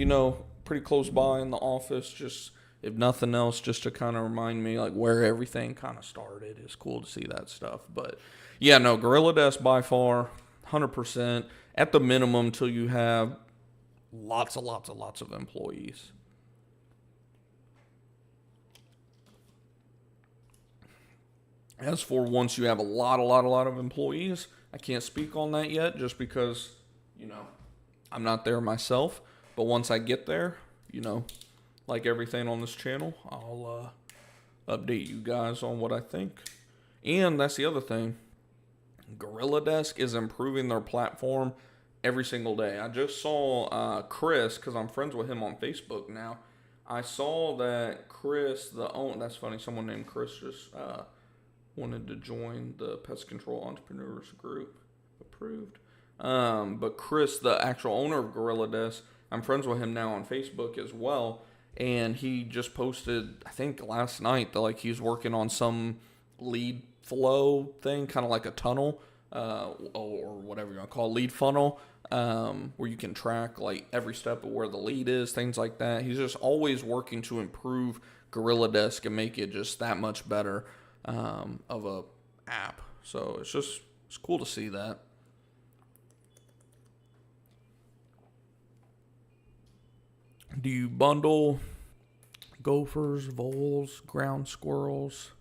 pretty close by in the office, just, if nothing else, just to kind of remind me, where everything kind of started. It's cool to see that stuff. But, yeah, no, Gorilla Desk by far, 100%, at the minimum till you have lots of employees. As for once you have a lot of employees, I can't speak on that yet just because, I'm not there myself. But once I get there, like everything on this channel, I'll update you guys on what I think. And that's the other thing. Gorilla Desk is improving their platform every single day. I just saw Chris, because I'm friends with him on Facebook now. I saw that Chris, that's funny, someone named Chris just wanted to join the Pest Control Entrepreneurs Group. Approved. But Chris, the actual owner of Gorilla Desk, I'm friends with him now on Facebook as well. And he just posted, I think last night, that he's working on some lead flow thing, kind of like a tunnel, or whatever you want to call it, lead funnel, where you can track every step of where the lead is, things like that. He's just always working to improve Gorilla Desk and make it just that much better of a app. So it's cool to see that. Do you bundle gophers, voles, ground squirrels?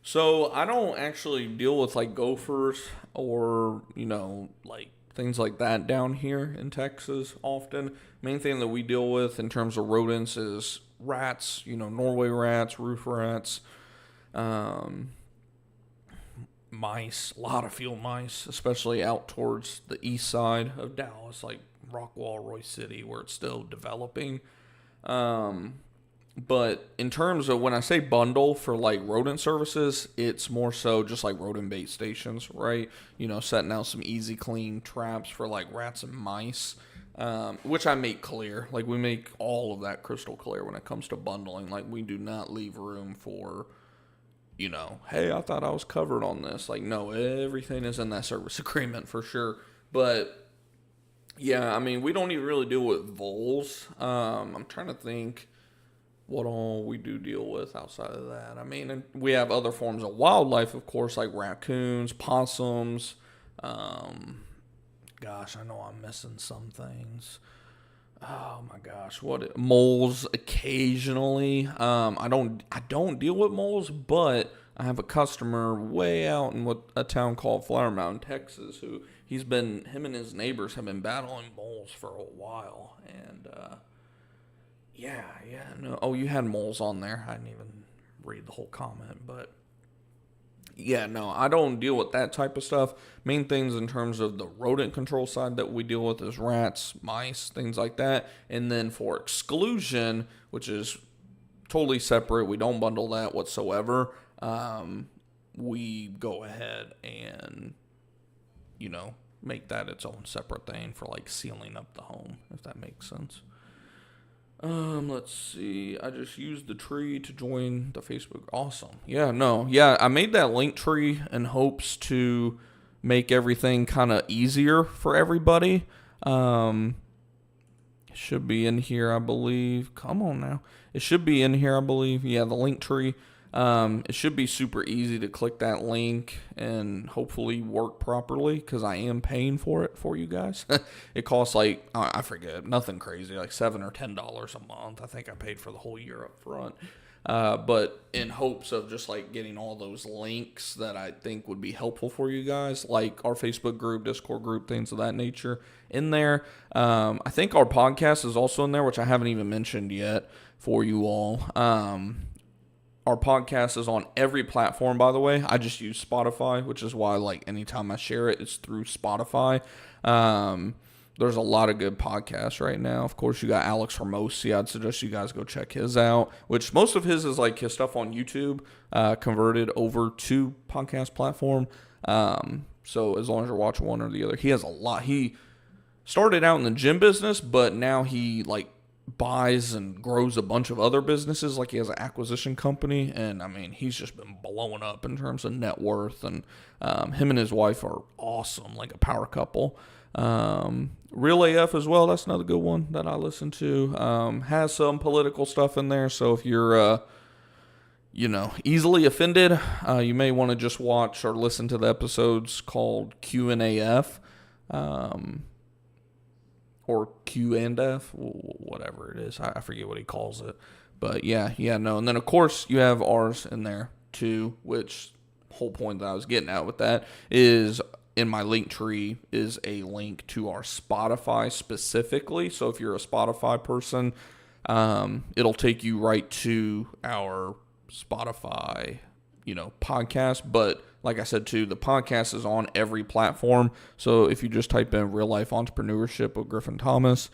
So I don't actually deal with gophers or, things like that down here in Texas often. Main thing that we deal with in terms of rodents is rats, Norway rats, roof rats, mice, a lot of field mice, especially out towards the east side of Dallas, Rockwall, Royce City, where it's still developing. But in terms of when I say bundle for rodent services, it's more so just rodent bait stations, right? Setting out some easy clean traps for rats and mice, which I make clear. We make all of that crystal clear when it comes to bundling. We do not leave room for, hey, I thought I was covered on this. No, everything is in that service agreement for sure. But yeah, we don't even really deal with voles. I'm trying to think what all we do deal with outside of that. And we have other forms of wildlife, of course, like raccoons, possums. Gosh, I know I'm missing some things. Oh my gosh, moles occasionally. I don't deal with moles, but I have a customer way out in a town called Flower Mountain, Texas, who him and his neighbors have been battling moles for a while, and no. Oh, you had moles on there. I didn't even read the whole comment, but Yeah, no, I don't deal with that type of stuff. Main things in terms of the rodent control side that we deal with is rats, mice, things like that. And then for exclusion, which is totally separate, we don't bundle that whatsoever. We go ahead and, make that its own separate thing for like sealing up the home, if that makes sense. Let's see. I just used the tree to join the Facebook. Awesome. Yeah, no. Yeah, I made that LinkTree in hopes to make everything kind of easier for everybody. It should be in here, I believe. Come on now. It should be in here, I believe. Yeah, the LinkTree. It should be super easy to click that link and hopefully work properly because I am paying for it for you guys. It costs like, I forget, nothing crazy, like $7 or $10 a month. I think I paid for the whole year up front. But in hopes of just like getting all those links that I think would be helpful for you guys, like our Facebook group, Discord group, things of that nature in there. I think our podcast is also in there, which I haven't even mentioned yet for you all. Our podcast is on every platform, by the way. I just use Spotify, which is why, like, anytime I share it, it's through Spotify. There's a lot of good podcasts right now. Of course, you got Alex Hermosi. I'd suggest you guys go check his out, which most of his is, like, his stuff on YouTube converted over to podcast platform. So as long as you're watching one or the other, he has a lot. He started out in the gym business, but now he, like, buys and grows a bunch of other businesses. Like he has an acquisition company, and I mean he's just been blowing up in terms of net worth, and him and his wife are awesome, like a power couple. Real AF as well, that's another good one that I listen to. Has some political stuff in there, so if you're easily offended, you may want to just watch or listen to the episodes called Q&AF. Or Q and F, whatever it is. I forget what he calls it. But yeah, no. And then, of course, you have ours in there, too, which whole point that I was getting at with that is in my link tree is a link to our Spotify specifically. So if you're a Spotify person, it'll take you right to our Spotify, podcast. But like I said, too, the podcast is on every platform. So if you just type in Real Life Entrepreneurship with Griffin Thomas,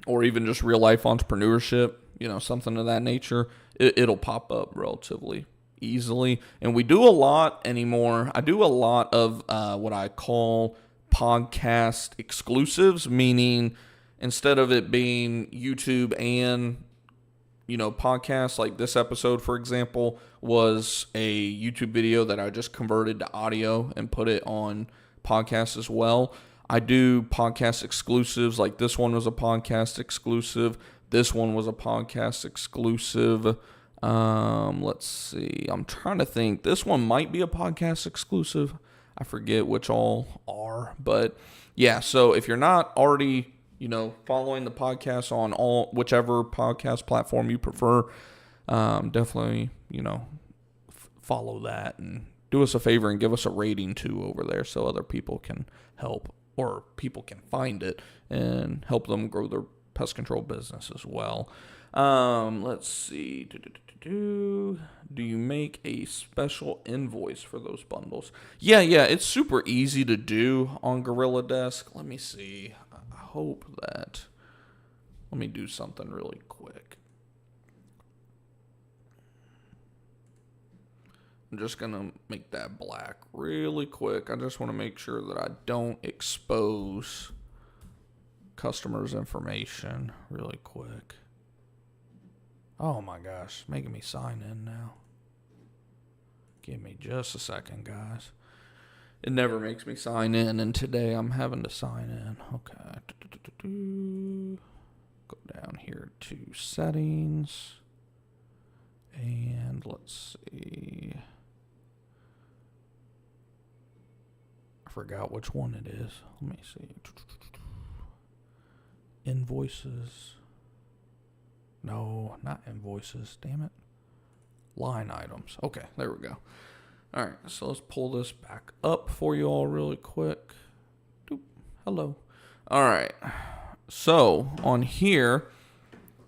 or even just Real Life Entrepreneurship, something of that nature, it'll pop up relatively easily. And we do a lot anymore. I do a lot of what I call podcast exclusives, meaning instead of it being YouTube and podcasts, like this episode, for example, was a YouTube video that I just converted to audio and put it on podcast as well. I do podcast exclusives, like this one was a podcast exclusive. This one was a podcast exclusive. Let's see. I'm trying to think. This one might be a podcast exclusive. I forget which all are. But yeah, so if you're not already following the podcast on whichever podcast platform you prefer, definitely, follow that and do us a favor and give us a rating too over there so other people can help or people can find it and help them grow their pest control business as well. Let's see. Do you make a special invoice for those bundles? Yeah, it's super easy to do on Gorilla Desk. Let me see. Hope that, let me do something really quick. I'm just going to make that black really quick. I just want to make sure that I don't expose customers' information really quick. Oh my gosh, making me sign in now. Give me just a second, guys. It never makes me sign in, and today I'm having to sign in. Okay. Go down here to settings. And let's see. I forgot which one it is. Let me see. Invoices. No, not invoices. Damn it. Line items. Okay, there we go. All right, so let's pull this back up for you all really quick. Doop. Hello. All right, so on here,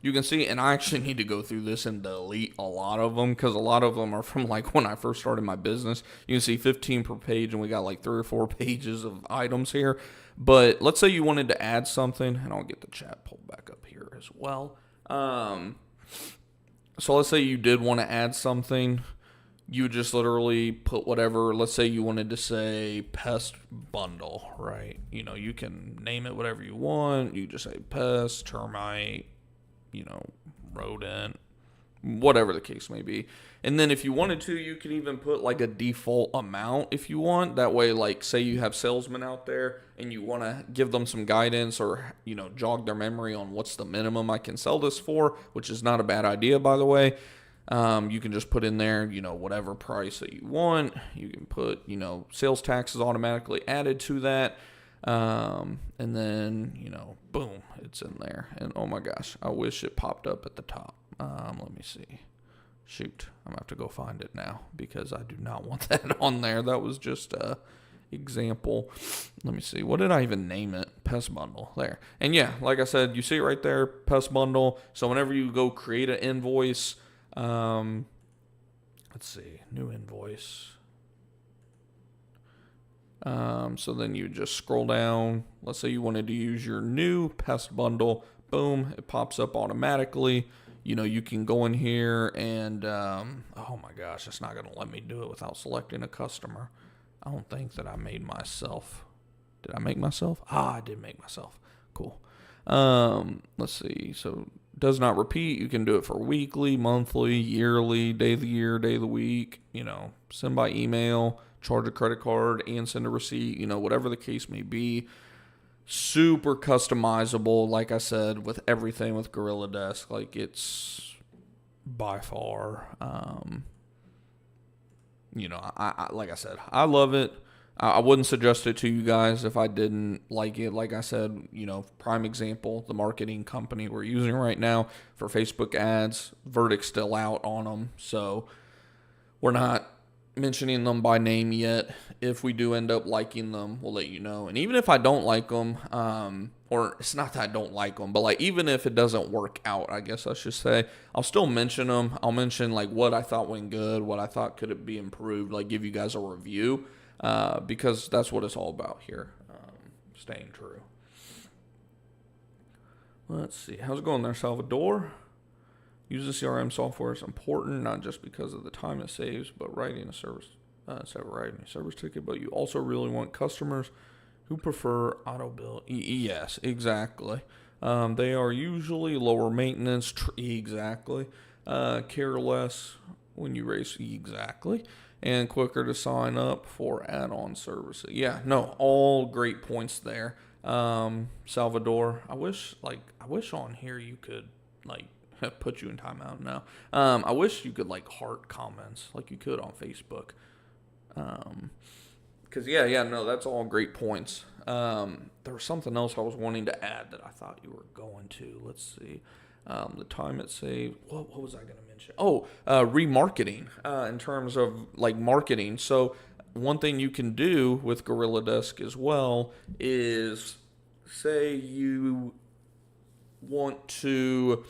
you can see, and I actually need to go through this and delete a lot of them because a lot of them are from like when I first started my business. You can see 15 per page, and we got like 3 or 4 pages of items here. But let's say you wanted to add something, and I'll get the chat pulled back up here as well. So let's say you did want to add something. You just literally put whatever, let's say you wanted to say pest bundle, right? You know, you can name it whatever you want. You just say pest, termite, you know, rodent, whatever the case may be. And then if you wanted to, you can even put like a default amount if you want. That way, like say you have salesmen out there and you want to give them some guidance or, you know, jog their memory on what's the minimum I can sell this for, which is not a bad idea, by the way. You can just put in there, you know, whatever price that you want. You can put, you know, sales taxes automatically added to that. And then, you know, boom, it's in there. And oh my gosh, I wish it popped up at the top. Let me see. Shoot, I'm gonna have to go find it now because I do not want that on there. That was just a example. Let me see. What did I even name it? Pest bundle. There. And yeah, like I said, you see it right there, pest bundle. So whenever you go create an invoice, let's see, new invoice. So then you just scroll down. Let's say you wanted to use your new pest bundle. Boom, it pops up automatically. You know, you can go in here and, oh my gosh, it's not going to let me do it without selecting a customer. I don't think that I made myself. Did I make myself? I did make myself. Cool. Let's see. So does not repeat. You can do it for weekly, monthly, yearly, day of the year, day of the week, you know, send by email, charge a credit card and send a receipt, you know, whatever the case may be. Super customizable, like I said, with everything with Gorilla Desk. Like it's by far, you know, I like I said, I love it. I wouldn't suggest it to you guys if I didn't like it. Like I said, you know, prime example, the marketing company we're using right now for Facebook ads, verdict's still out on them. So we're not mentioning them by name yet. If we do end up liking them, we'll let you know. And even if I don't like them, or it's not that I don't like them, but like even if it doesn't work out, I guess I should say, I'll still mention them. I'll mention like what I thought went good, what I thought could be improved, like give you guys a review, because that's what it's all about here, staying true. Let's see. How's it going there, Salvador? Using CRM software is important, not just because of the time it saves, but writing a service ticket. But you also really want customers who prefer auto bill. Yes, exactly. They are usually lower maintenance. Exactly. Care less when you raise. Exactly. And quicker to sign up for add-on services. Yeah, no, all great points there. Salvador, I wish on here you could like put you in timeout now. I wish you could like heart comments like you could on Facebook. Cause no, that's all great points. There was something else I was wanting to add that I thought you were going to. Let's see. The time it saved. What was I going to mention? Oh, remarketing, in terms of like marketing. So one thing you can do with Gorilla Desk as well is say you want to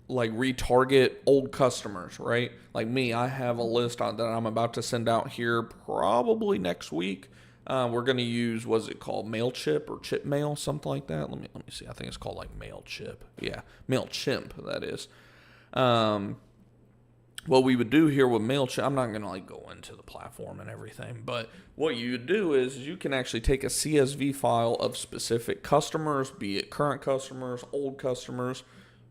like retarget old customers, right? Like me, I have a list that I'm about to send out here probably next week. We're going to use, what's it called? MailChimp or Chip Mail, something like that. Let me see. I think it's called like MailChimp. Yeah, MailChimp, that is. What we would do here with MailChimp, I'm not going to like go into the platform and everything, but what you would do is you can actually take a CSV file of specific customers, be it current customers, old customers.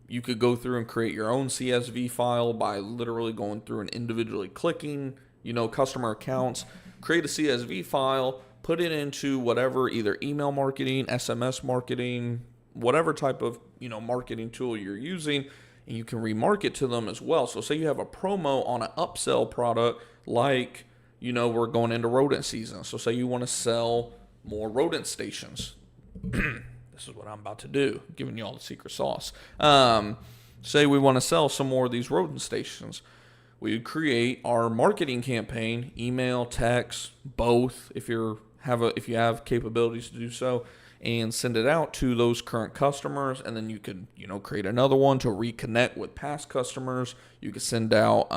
You could go through and create your own CSV file by literally going through and individually clicking, you know, customer accounts, create a CSV file, put it into whatever, either email marketing, SMS marketing, whatever type of, you know, marketing tool you're using, and you can remarket to them as well. So say you have a promo on an upsell product, like, you know, we're going into rodent season. So say you want to sell more rodent stations. This is what I'm about to do, giving you all the secret sauce. Say we want to sell some more of these rodent stations. We would create our marketing campaign, email, text, both, if you have capabilities to do so. and send it out to those current customers. And then you could, create another one to reconnect with past customers. You could send out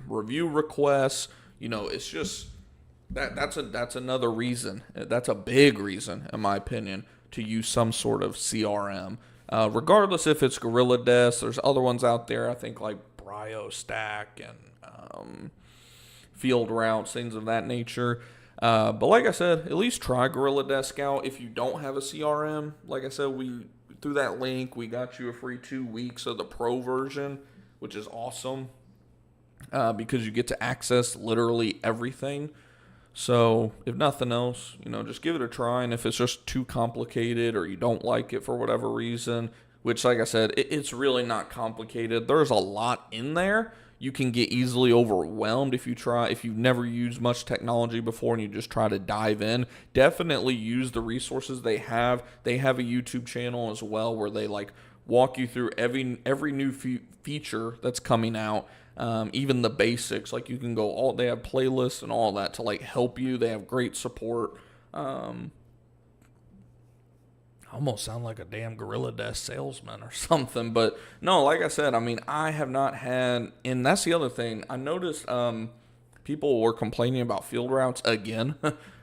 review requests. It's just that's another reason. That's a big reason, in my opinion, to use some sort of CRM. Regardless if it's Gorilla Desk, there's other ones out there. I think like BryoStack and Field Routes, things of that nature. But like I said, at least try Gorilla Desk out. If you don't have a CRM, like I said, through that link, we got you a free 2 weeks of the pro version, which is awesome because you get to access literally everything. So if nothing else, just give it a try. And if it's just too complicated or you don't like it for whatever reason, which, like I said, it's really not complicated. There's a lot in there. You can get easily overwhelmed if you've never used much technology before and you just try to dive in. Definitely use the resources they have. They have a YouTube channel as well where they walk you through every new feature that's coming out. Even the basics, you can go they have playlists and all that to help you. They have great support. I almost sound like a damn Gorilla Desk salesman or something, but no, like I said, I have not had, and that's the other thing. I noticed people were complaining about Field Routes again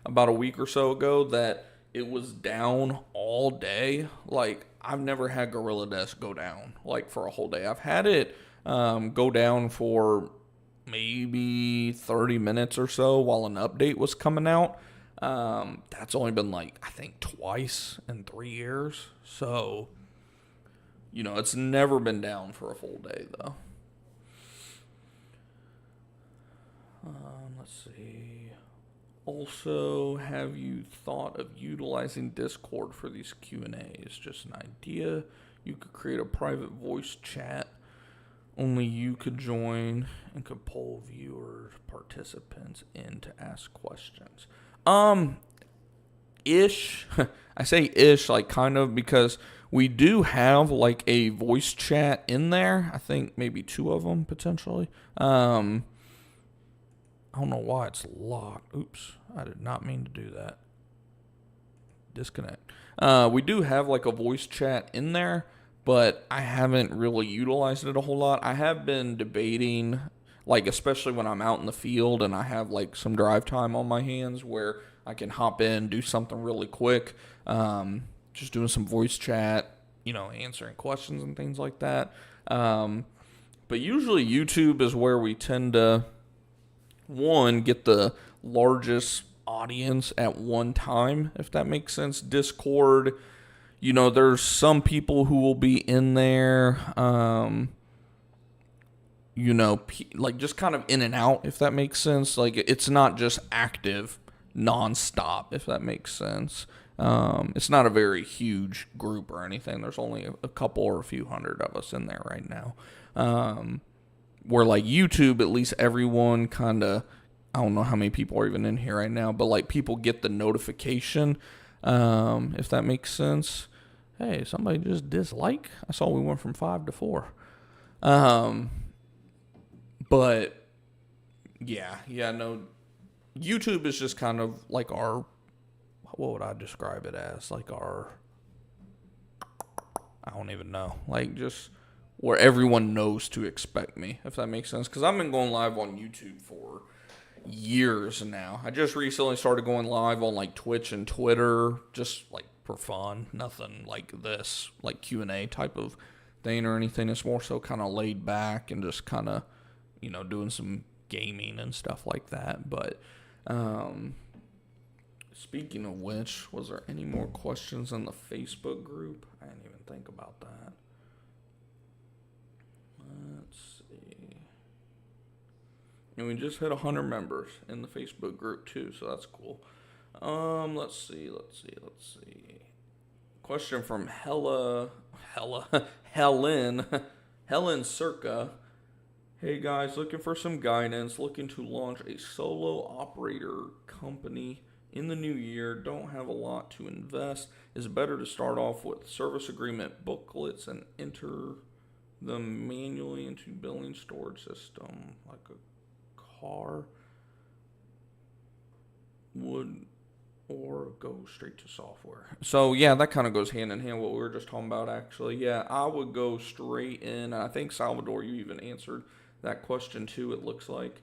about a week or so ago that it was down all day. I've never had Gorilla Desk go down for a whole day. I've had it go down for maybe 30 minutes or so while an update was coming out. That's only been I think twice in 3 years. So, it's never been down for a full day though. Let's see. Also, have you thought of utilizing Discord for these Q&As? Just an idea. You could create a private voice chat. Only you could join and could poll viewers, participants in to ask questions. Ish. I say ish, kind of, because we do have a voice chat in there. I think maybe 2 of them potentially. I don't know why it's locked. Oops, I did not mean to do that. Disconnect. We do have a voice chat in there, but I haven't really utilized it a whole lot. I have been debating, especially when I'm out in the field and I have some drive time on my hands where I can hop in, do something really quick, just doing some voice chat, answering questions and things like that. But usually YouTube is where we tend to, get the largest audience at one time, if that makes sense. Discord, there's some people who will be in there, just kind of in and out, if that makes sense. It's not just active nonstop, if that makes sense. It's not a very huge group or anything. There's only a couple or a few hundred of us in there right now. Where YouTube, at least everyone kind of, I don't know how many people are even in here right now, but people get the notification, if that makes sense. Hey, somebody just dislike. I saw we went from 5 to 4. But no, YouTube is just kind of our, what would I describe it as? I don't even know. Just where everyone knows to expect me, if that makes sense. Because I've been going live on YouTube for years now. I just recently started going live on Twitch and Twitter, just for fun. Nothing like this, Q&A type of thing or anything. It's more so kind of laid back and just kind of, doing some gaming and stuff like that. But speaking of which, was there any more questions in the Facebook group? I didn't even think about that. Let's see. And we just hit 100 members in the Facebook group too, so that's cool. Let's see. Question from Helen Circa. Hey guys, looking for some guidance, looking to launch a solo operator company in the new year, don't have a lot to invest. Is it better to start off with service agreement booklets and enter them manually into billing storage system like a car would, or or go straight to software? So yeah, that kind of goes hand in hand what we were just talking about actually. Yeah, I would go straight in. I think Salvador, you even answered that question too, it looks like.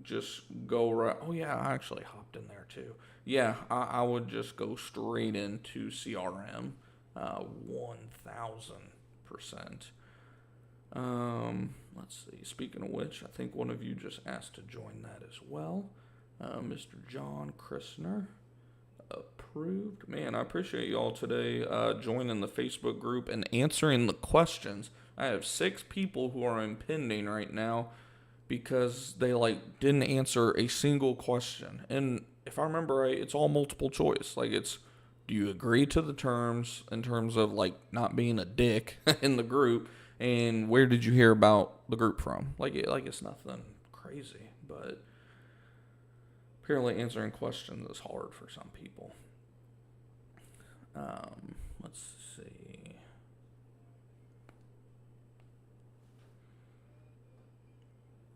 Just go right. Oh yeah, I actually hopped in there too. Yeah, I would just go straight into CRM, 1000%. Let's see. Speaking of which, I think one of you just asked to join that as well. Mr. John Christner, approved. Man, I appreciate y'all today joining the Facebook group and answering the questions. I have 6 people who are impending right now because they didn't answer a single question. And if I remember right, it's all multiple choice. It's, do you agree to the terms in terms of not being a dick in the group? And where did you hear about the group from? It's nothing crazy, but apparently answering questions is hard for some people. Let's see.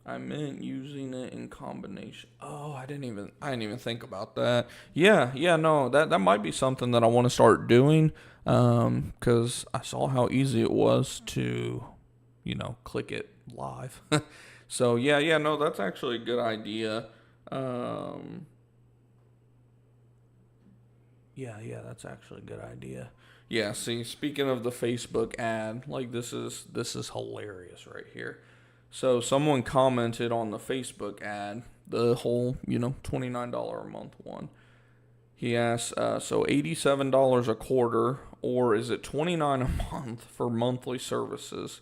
I meant using it in combination. Oh, I didn't even think about that. Yeah, no, that might be something that I want to start doing. Because I saw how easy it was to, click it live. So yeah, no, that's actually a good idea. Yeah, that's actually a good idea. Yeah, see, speaking of the Facebook ad, this is hilarious right here. So someone commented on the Facebook ad, the whole, $29 a month one. He asked, so $87 a quarter, or is it $29 a month for monthly services?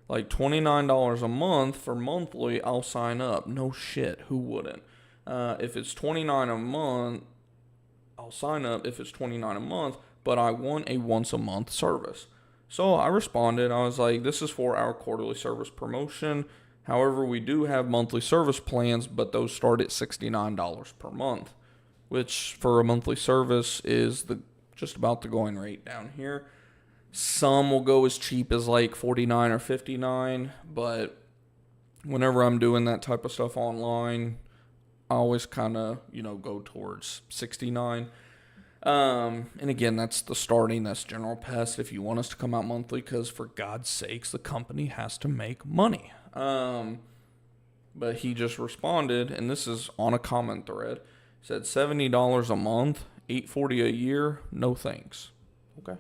$29 a month for monthly, I'll sign up. No shit, who wouldn't? If it's $29 a month, I'll sign up if it's $29 a month, but I want a once a month service. So I responded, I was like, this is for our quarterly service promotion. However, we do have monthly service plans, but those start at $69 per month, which for a monthly service is just about the going rate down here. Some will go as cheap as $49 or $59, but whenever I'm doing that type of stuff online, I always kind of, go towards $69. And again, that's the starting, that's General Pest if you want us to come out monthly, because for God's sakes, the company has to make money. But he just responded, and this is on a comment thread, said $70 a month, $840 a year, no thanks. Okay.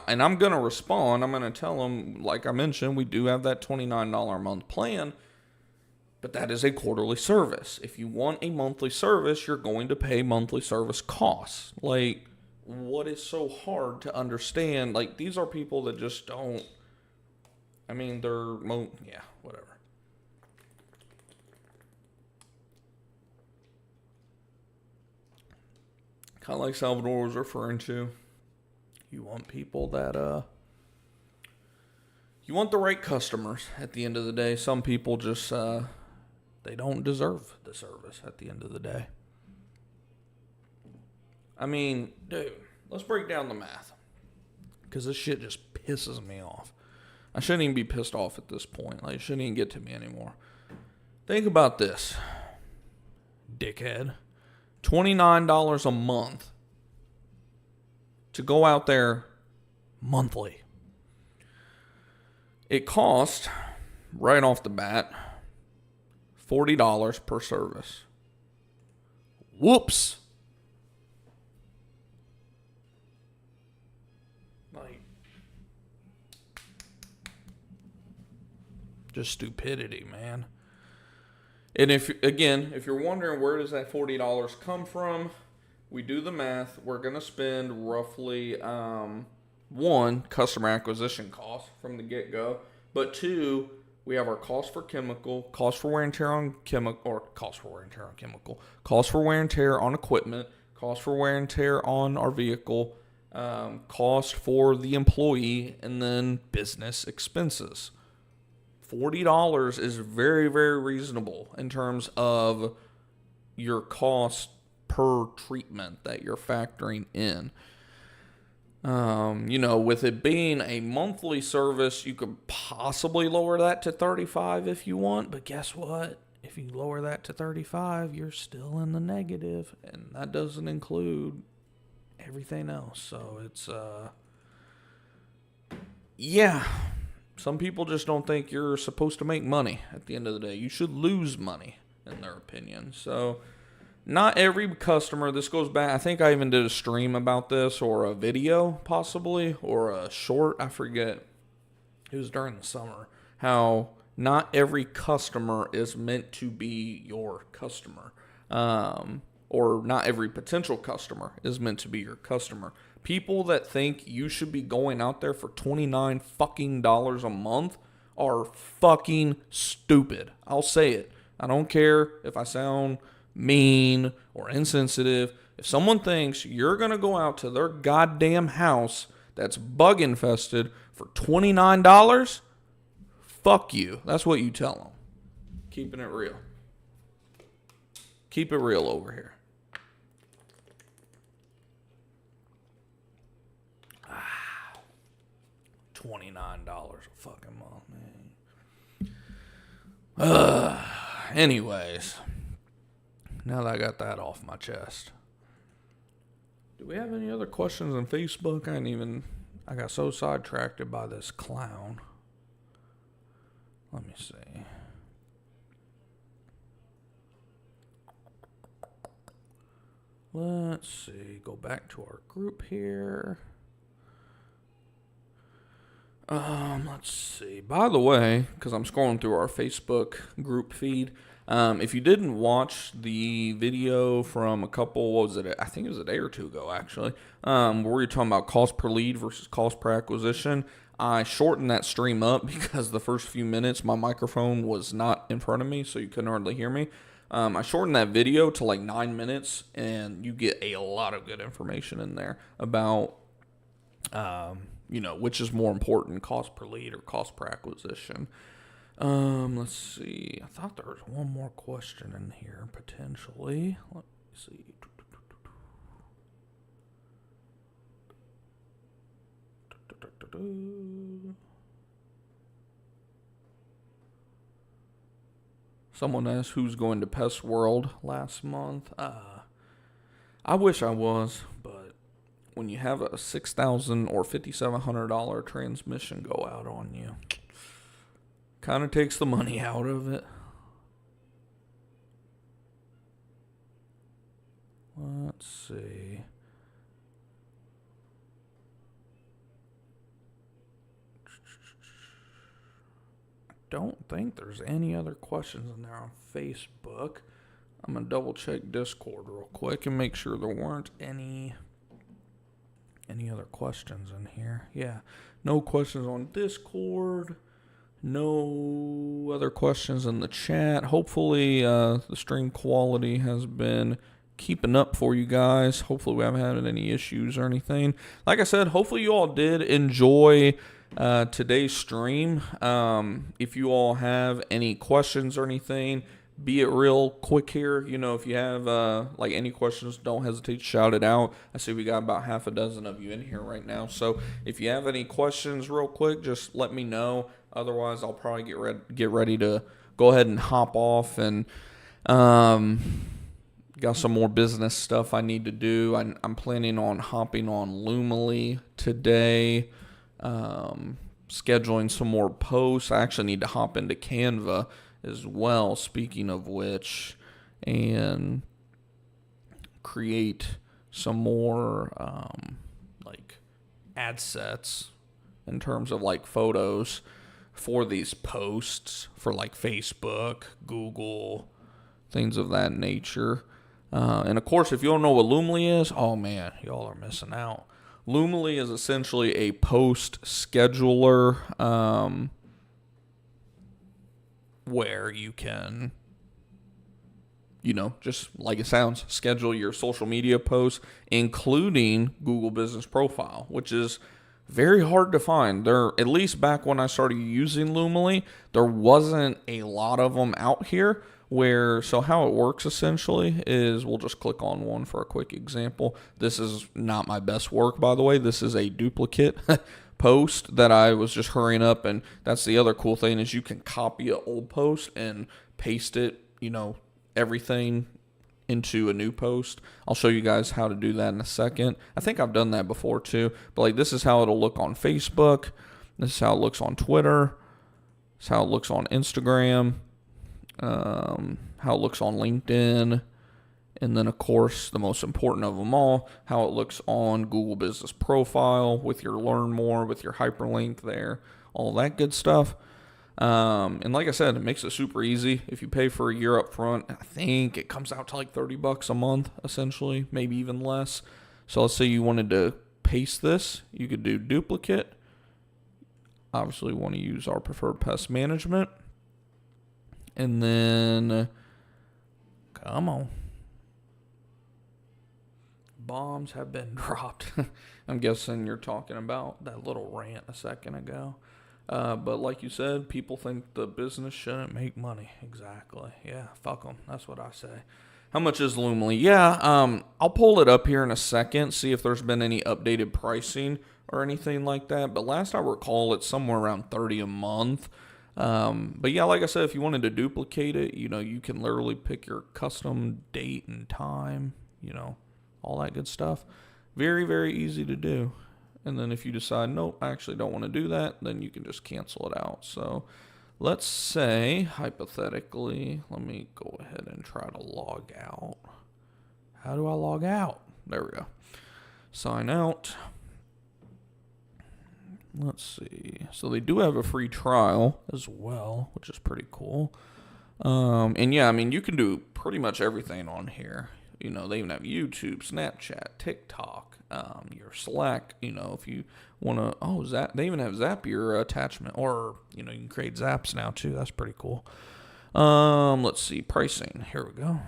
And I'm going to respond, I'm going to tell him, like I mentioned, we do have that $29 a month plan, but that is a quarterly service. If you want a monthly service, you're going to pay monthly service costs. What is so hard to understand? These are people that just don't, whatever. Kind of like Salvador was referring to. You want people that, you want the right customers at the end of the day. Some people just, they don't deserve the service at the end of the day. Dude, let's break down the math. Because this shit just pisses me off. I shouldn't even be pissed off at this point. It shouldn't even get to me anymore. Think about this, dickhead. $29 a month to go out there monthly. It costs, right off the bat, $40 per service. Whoops. Just stupidity, man. And if you're wondering where does that $40 come from, we do the math. We're going to spend roughly, one, customer acquisition cost from the get-go. But two, we have our cost for chemical, cost for wear and tear on chemical, cost for wear and tear on equipment, cost for wear and tear on our vehicle, cost for the employee, and then business expenses. $40 is very, very reasonable in terms of your cost per treatment that you're factoring in. With it being a monthly service, you could possibly lower that to $35 if you want. But guess what? If If you lower that to 35, you're still in the negative, and that doesn't include everything else. So it's, yeah, some people just don't think you're supposed to make money at the end of the day. You should lose money, in their opinion. So not every customer, this goes back, I think I even did a stream about this, or a video possibly, or a short, I forget. It was during the summer. How not every customer is meant to be your customer. Or not every potential customer is meant to be your customer. People that think you should be going out there for $29 fucking a month are fucking stupid. I'll say it. I don't care if I sound mean or insensitive. If someone thinks you're going to go out to their goddamn house that's bug infested for $29, fuck you. That's what you tell them. Keeping it real. Keep it real over here. $29 a fucking month, man. Anyways, now that I got that off my chest, do we have any other questions on Facebook? I got so sidetracked by this clown. Let me see. Let's see. Go back to our group here. Let's see. By the way, because I'm scrolling through our Facebook group feed, if you didn't watch the video from a couple, what was it? I think it was a day or two ago, actually, where we were talking about cost per lead versus cost per acquisition. I shortened that stream up because the first few minutes my microphone was not in front of me, so you couldn't hardly hear me. I shortened that video to like 9 minutes, and you get a lot of good information in there about, which is more important, cost per lead or cost per acquisition. Let's see. I thought there was one more question in here, potentially. Let me see. Someone asked who's going to Pest World last month. I wish I was, but when you have a $6,000 or $5,700 transmission go out on you, kind of takes the money out of it. Let's see. Don't think there's any other questions in there on Facebook. I'm going to double check Discord real quick and make sure there weren't any other questions in here. Yeah, no questions on Discord. No other questions in the chat. Hopefully the stream quality has been keeping up for you guys. Hopefully we haven't had any issues or anything. Like I said, hopefully you all did enjoy today's stream. If you all have any questions or anything, be it real quick here. If you have any questions, don't hesitate to shout it out. I see we got about half a dozen of you in here right now. So if you have any questions real quick, just let me know. Otherwise, I'll probably get ready to go ahead and hop off, and got some more business stuff I need to do. I'm planning on hopping on Loomily today. Scheduling some more posts. I actually need to hop into Canva as well, speaking of which, and create some more ad sets in terms of photos for these posts for Facebook, Google, things of that nature. And of course, if you don't know what Loomily is, oh man, y'all are missing out. Loomily is essentially a post scheduler where you can, just like it sounds, schedule your social media posts, including Google Business Profile, which is very hard to find. At least back when I started using Loomily, there wasn't a lot of them out here. So how it works essentially is we'll just click on one for a quick example. This is not my best work, by the way. This is a duplicate post that I was just hurrying up, and that's the other cool thing is you can copy an old post and paste it, everything into a new post. I'll show you guys how to do that in a second. I think I've done that before too, but like this is how it'll look on Facebook. This is how it looks on Twitter. This is how it looks on Instagram. How it looks on LinkedIn. And then, of course, the most important of them all, how it looks on Google Business Profile with your Learn More, with your hyperlink there, all that good stuff. And like I said, it makes it super easy. If you pay for a year up front, I think it comes out to like $30 a month, essentially, maybe even less. So let's say you wanted to paste this. You could do duplicate. Obviously, we want to use our Preferred Pest Management. And then, come on. Bombs have been dropped. I'm guessing you're talking about that little rant a second ago. But like you said, people think the business shouldn't make money. Exactly. Yeah, fuck them. That's what I say. How much is Loomly? Yeah, I'll pull it up here in a second, see if there's been any updated pricing or anything like that. But last I recall, it's somewhere around $30 a month. But yeah, like I said, if you wanted to duplicate it, you can literally pick your custom date and time, all that good stuff. Very, very easy to do. And then if you decide, nope, I actually don't want to do that, then you can just cancel it out. So let's say, hypothetically, let me go ahead and try to log out. How do I log out? There we go. Sign out. Let's see. So they do have a free trial as well, which is pretty cool. And yeah, you can do pretty much everything on here. They even have YouTube, Snapchat, TikTok, your Slack, if you want to, they even have Zapier attachment, or, you can create Zaps now too. That's pretty cool. Let's see, pricing. Here we go.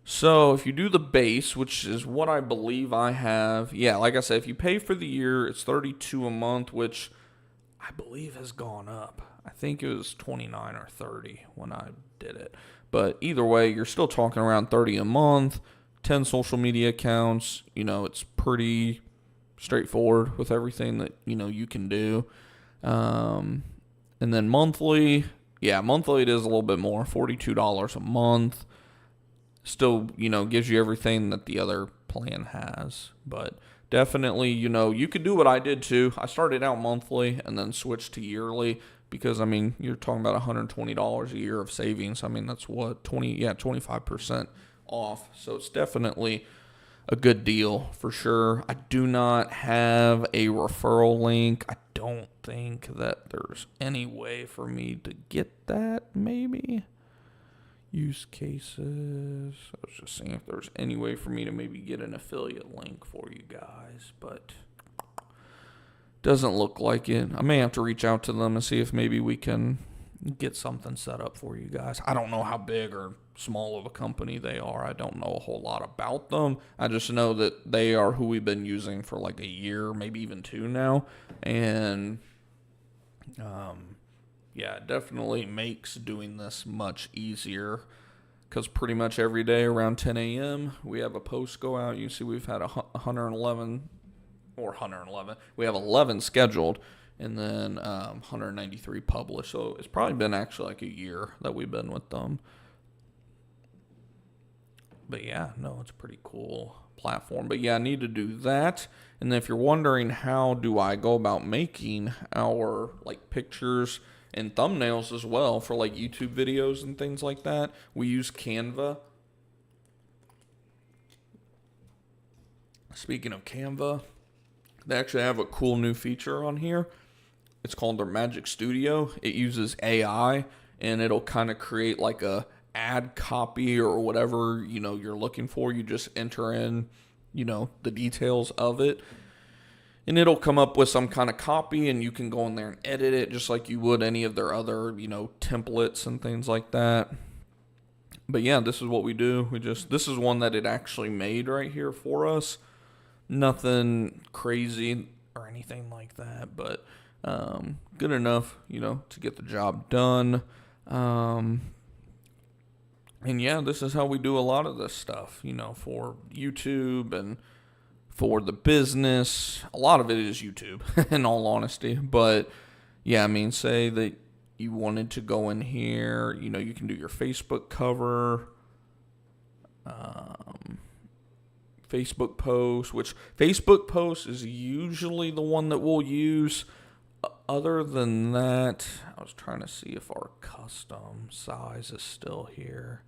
So if you do the base, which is what I believe I have, yeah, like I said, if you pay for the year, it's $32 a month, which I believe has gone up. I think it was $29 or $30 when I did it. But either way, you're still talking around $30 a month, 10 social media accounts. It's pretty straightforward with everything that, you can do. And then monthly, monthly it is a little bit more, $42 a month. Still, gives you everything that the other plan has. But definitely, you could do what I did too. I started out monthly and then switched to yearly. Because, you're talking about $120 a year of savings. That's what, 25% off. So it's definitely a good deal for sure. I do not have a referral link. I don't think that there's any way for me to get that, maybe. Use cases. I was just seeing if there's any way for me to maybe get an affiliate link for you guys, but doesn't look like it. I may have to reach out to them and see if maybe we can get something set up for you guys. I don't know how big or small of a company they are. I don't know a whole lot about them. I just know that they are who we've been using for like a year, maybe even 2 now. And it definitely makes doing this much easier, because pretty much every day around 10 a.m. we have a post go out. You see we've had 111. We have 11 scheduled, and then 193 published. So it's probably been actually like a year that we've been with them. But yeah, no, it's a pretty cool platform. But yeah, I need to do that. And then if you're wondering how do I go about making our like pictures and thumbnails as well for like YouTube videos and things like that, we use Canva. Speaking of Canva, they actually have a cool new feature on here. It's called their Magic Studio. It uses AI, and it'll kind of create like a ad copy or whatever, you're looking for. You just enter in, the details of it, and it'll come up with some kind of copy, and you can go in there and edit it just like you would any of their other, templates and things like that. But yeah, this is what we do. This is one that it actually made right here for us. Nothing crazy or anything like that, but good enough, to get the job done. And yeah, this is how we do a lot of this stuff, for YouTube and for the business. A lot of it is YouTube, in all honesty. But yeah, say that you wanted to go in here, you know, you can do your Facebook cover, Facebook post, which Facebook post is usually the one that we'll use. Other than that, I was trying to see if our custom size is still here.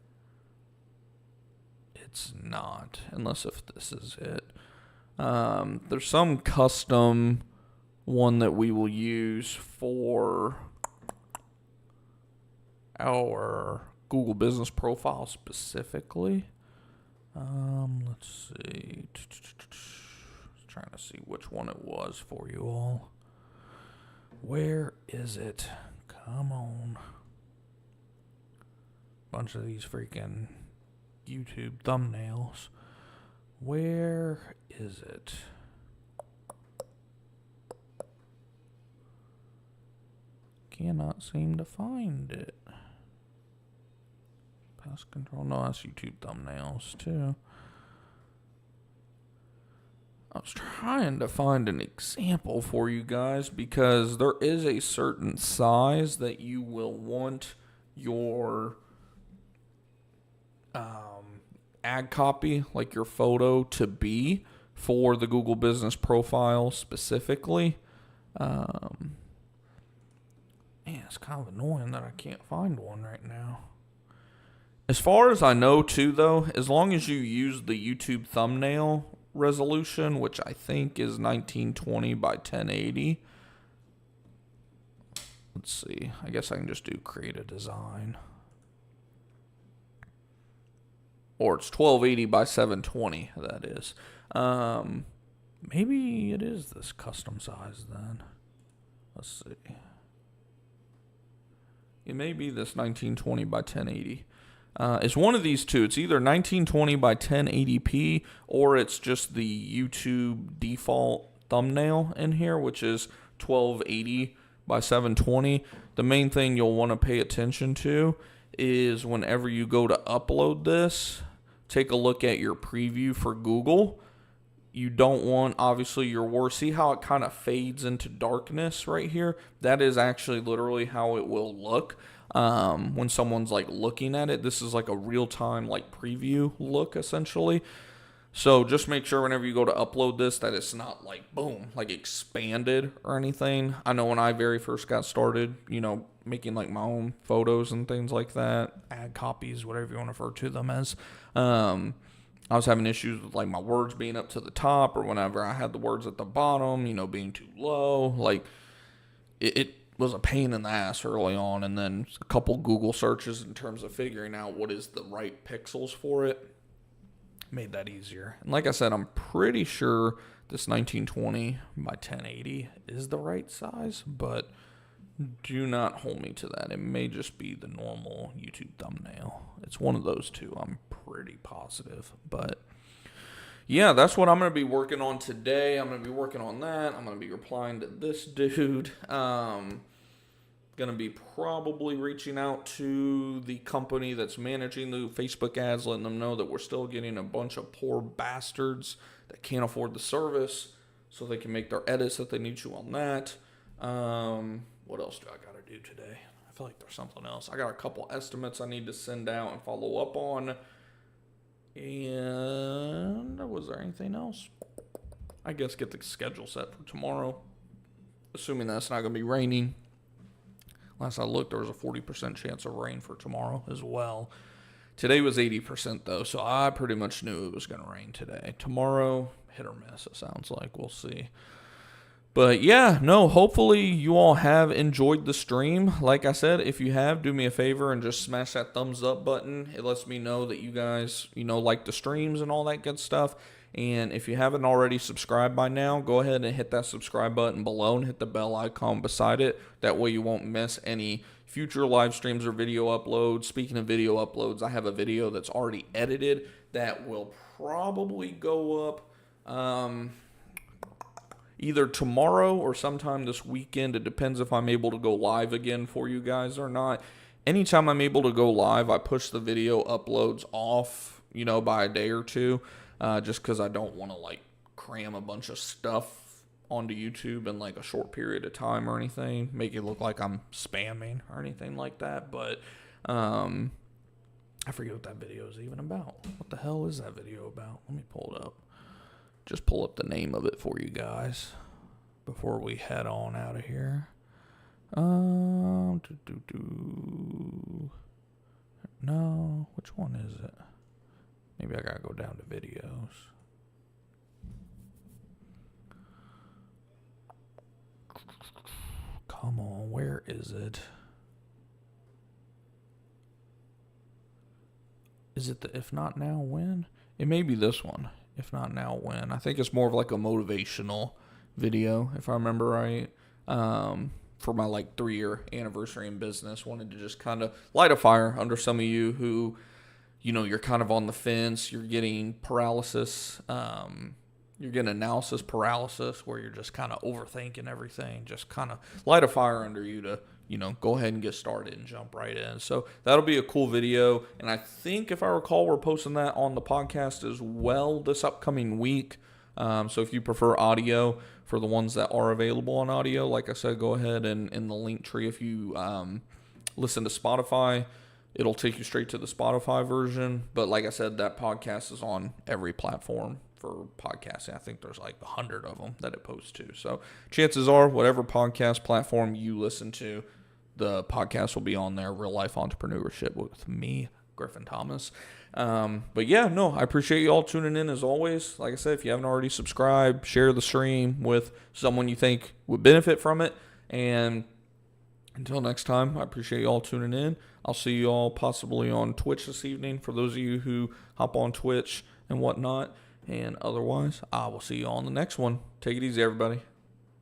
It's not, unless if this is it. There's some custom one that we will use for our Google Business Profile specifically. Let's see. Trying to see which one it was for you all. Where is it? Come on. Bunch of these freaking YouTube thumbnails. Where is it? Cannot seem to find it. Pest control. No, that's YouTube thumbnails too. I was trying to find an example for you guys because there is a certain size that you will want your ad copy, like your photo, to be for the Google Business Profile specifically. Man, it's kind of annoying that I can't find one right now. As far as I know, too, though, as long as you use the YouTube thumbnail resolution, which I think is 1920 by 1080. Let's see. I guess I can just do create a design. Or it's 1280 by 720, that is. Maybe it is this custom size then. Let's see. It may be this 1920 by 1080. It's one of these two. It's either 1920 by 1080p or it's just the YouTube default thumbnail in here, which is 1280 by 720. The main thing you'll want to pay attention to is whenever you go to upload this, take a look at your preview for Google. You don't want, obviously, your word. See how it kind of fades into darkness right here? That is actually literally how it will look when someone's like looking at it. This is like a real-time like preview look, essentially. So just make sure whenever you go to upload this that it's not like, boom, like expanded or anything. I know when I very first got started, you know, making like my own photos and things like that, ad copies, whatever you want to refer to them as, I was having issues with like my words being up to the top, or whenever I had the words at the bottom, you know, being too low. Like it was a pain in the ass early on, and then a couple Google searches in terms of figuring out what is the right pixels for it made that easier. And like I said, I'm pretty sure this 1920 by 1080 is the right size, but do not hold me to that. It may just be the normal YouTube thumbnail. It's one of those two, I'm pretty positive. But yeah, that's what I'm going to be working on today. I'm going to be working on that. I'm going to be replying to this dude. Going to be probably reaching out to the company that's managing the Facebook ads, letting them know that we're still getting a bunch of poor bastards that can't afford the service, so they can make their edits that they need to on that. What else do I got to do today? I feel like there's something else. I got a couple estimates I need to send out and follow up on. And was there anything else? I guess get the schedule set for tomorrow, assuming that's not going to be raining. Last I looked, there was a 40% chance of rain for tomorrow as well. Today was 80% though, so I pretty much knew it was going to rain today. Tomorrow, hit or miss, it sounds like. We'll see. But yeah, no, hopefully you all have enjoyed the stream. Like I said, if you have, do me a favor and just smash that thumbs up button. It lets me know that you guys, you know, like the streams and all that good stuff. And if you haven't already subscribed by now, go ahead and hit that subscribe button below and hit the bell icon beside it. That way you won't miss any future live streams or video uploads. Speaking of video uploads, I have a video that's already edited that will probably go up either tomorrow or sometime this weekend. It depends if I'm able to go live again for you guys or not. Anytime I'm able to go live, I push the video uploads off, you know, by a day or two. Just because I don't want to like cram a bunch of stuff onto YouTube in like a short period of time or anything, make it look like I'm spamming or anything like that. But I forget what that video is even about. What the hell is that video about? Let me pull it up. Just pull up the name of it for you guys before we head on out of here. No, which one is it? Maybe I gotta go down to videos. Come on, where is it? Is it the If Not Now, When? It may be this one. If Not Now, When? I think it's more of like a motivational video, if I remember right. For my like 3-year anniversary in business, wanted to just kind of light a fire under some of you who, you know, you're kind of on the fence. You're getting paralysis. You're getting analysis paralysis where you're just kind of overthinking everything. Just kind of light a fire under you to, you know, go ahead and get started and jump right in. So that'll be a cool video. And I think if I recall, we're posting that on the podcast as well this upcoming week. So if you prefer audio, for the ones that are available on audio, like I said, go ahead and in the LinkTree, if you listen to Spotify, it'll take you straight to the Spotify version. But like I said, that podcast is on every platform for podcasting. I think there's like 100 of them that it posts to. So chances are, whatever podcast platform you listen to, the podcast will be on there. Real Life Entrepreneurship with me, Griffin Thomas. But yeah, no, I appreciate you all tuning in as always. Like I said, if you haven't already subscribed, share the stream with someone you think would benefit from it. And until next time, I appreciate you all tuning in. I'll see you all possibly on Twitch this evening for those of you who hop on Twitch and whatnot. And otherwise, I will see you all on the next one. Take it easy, everybody.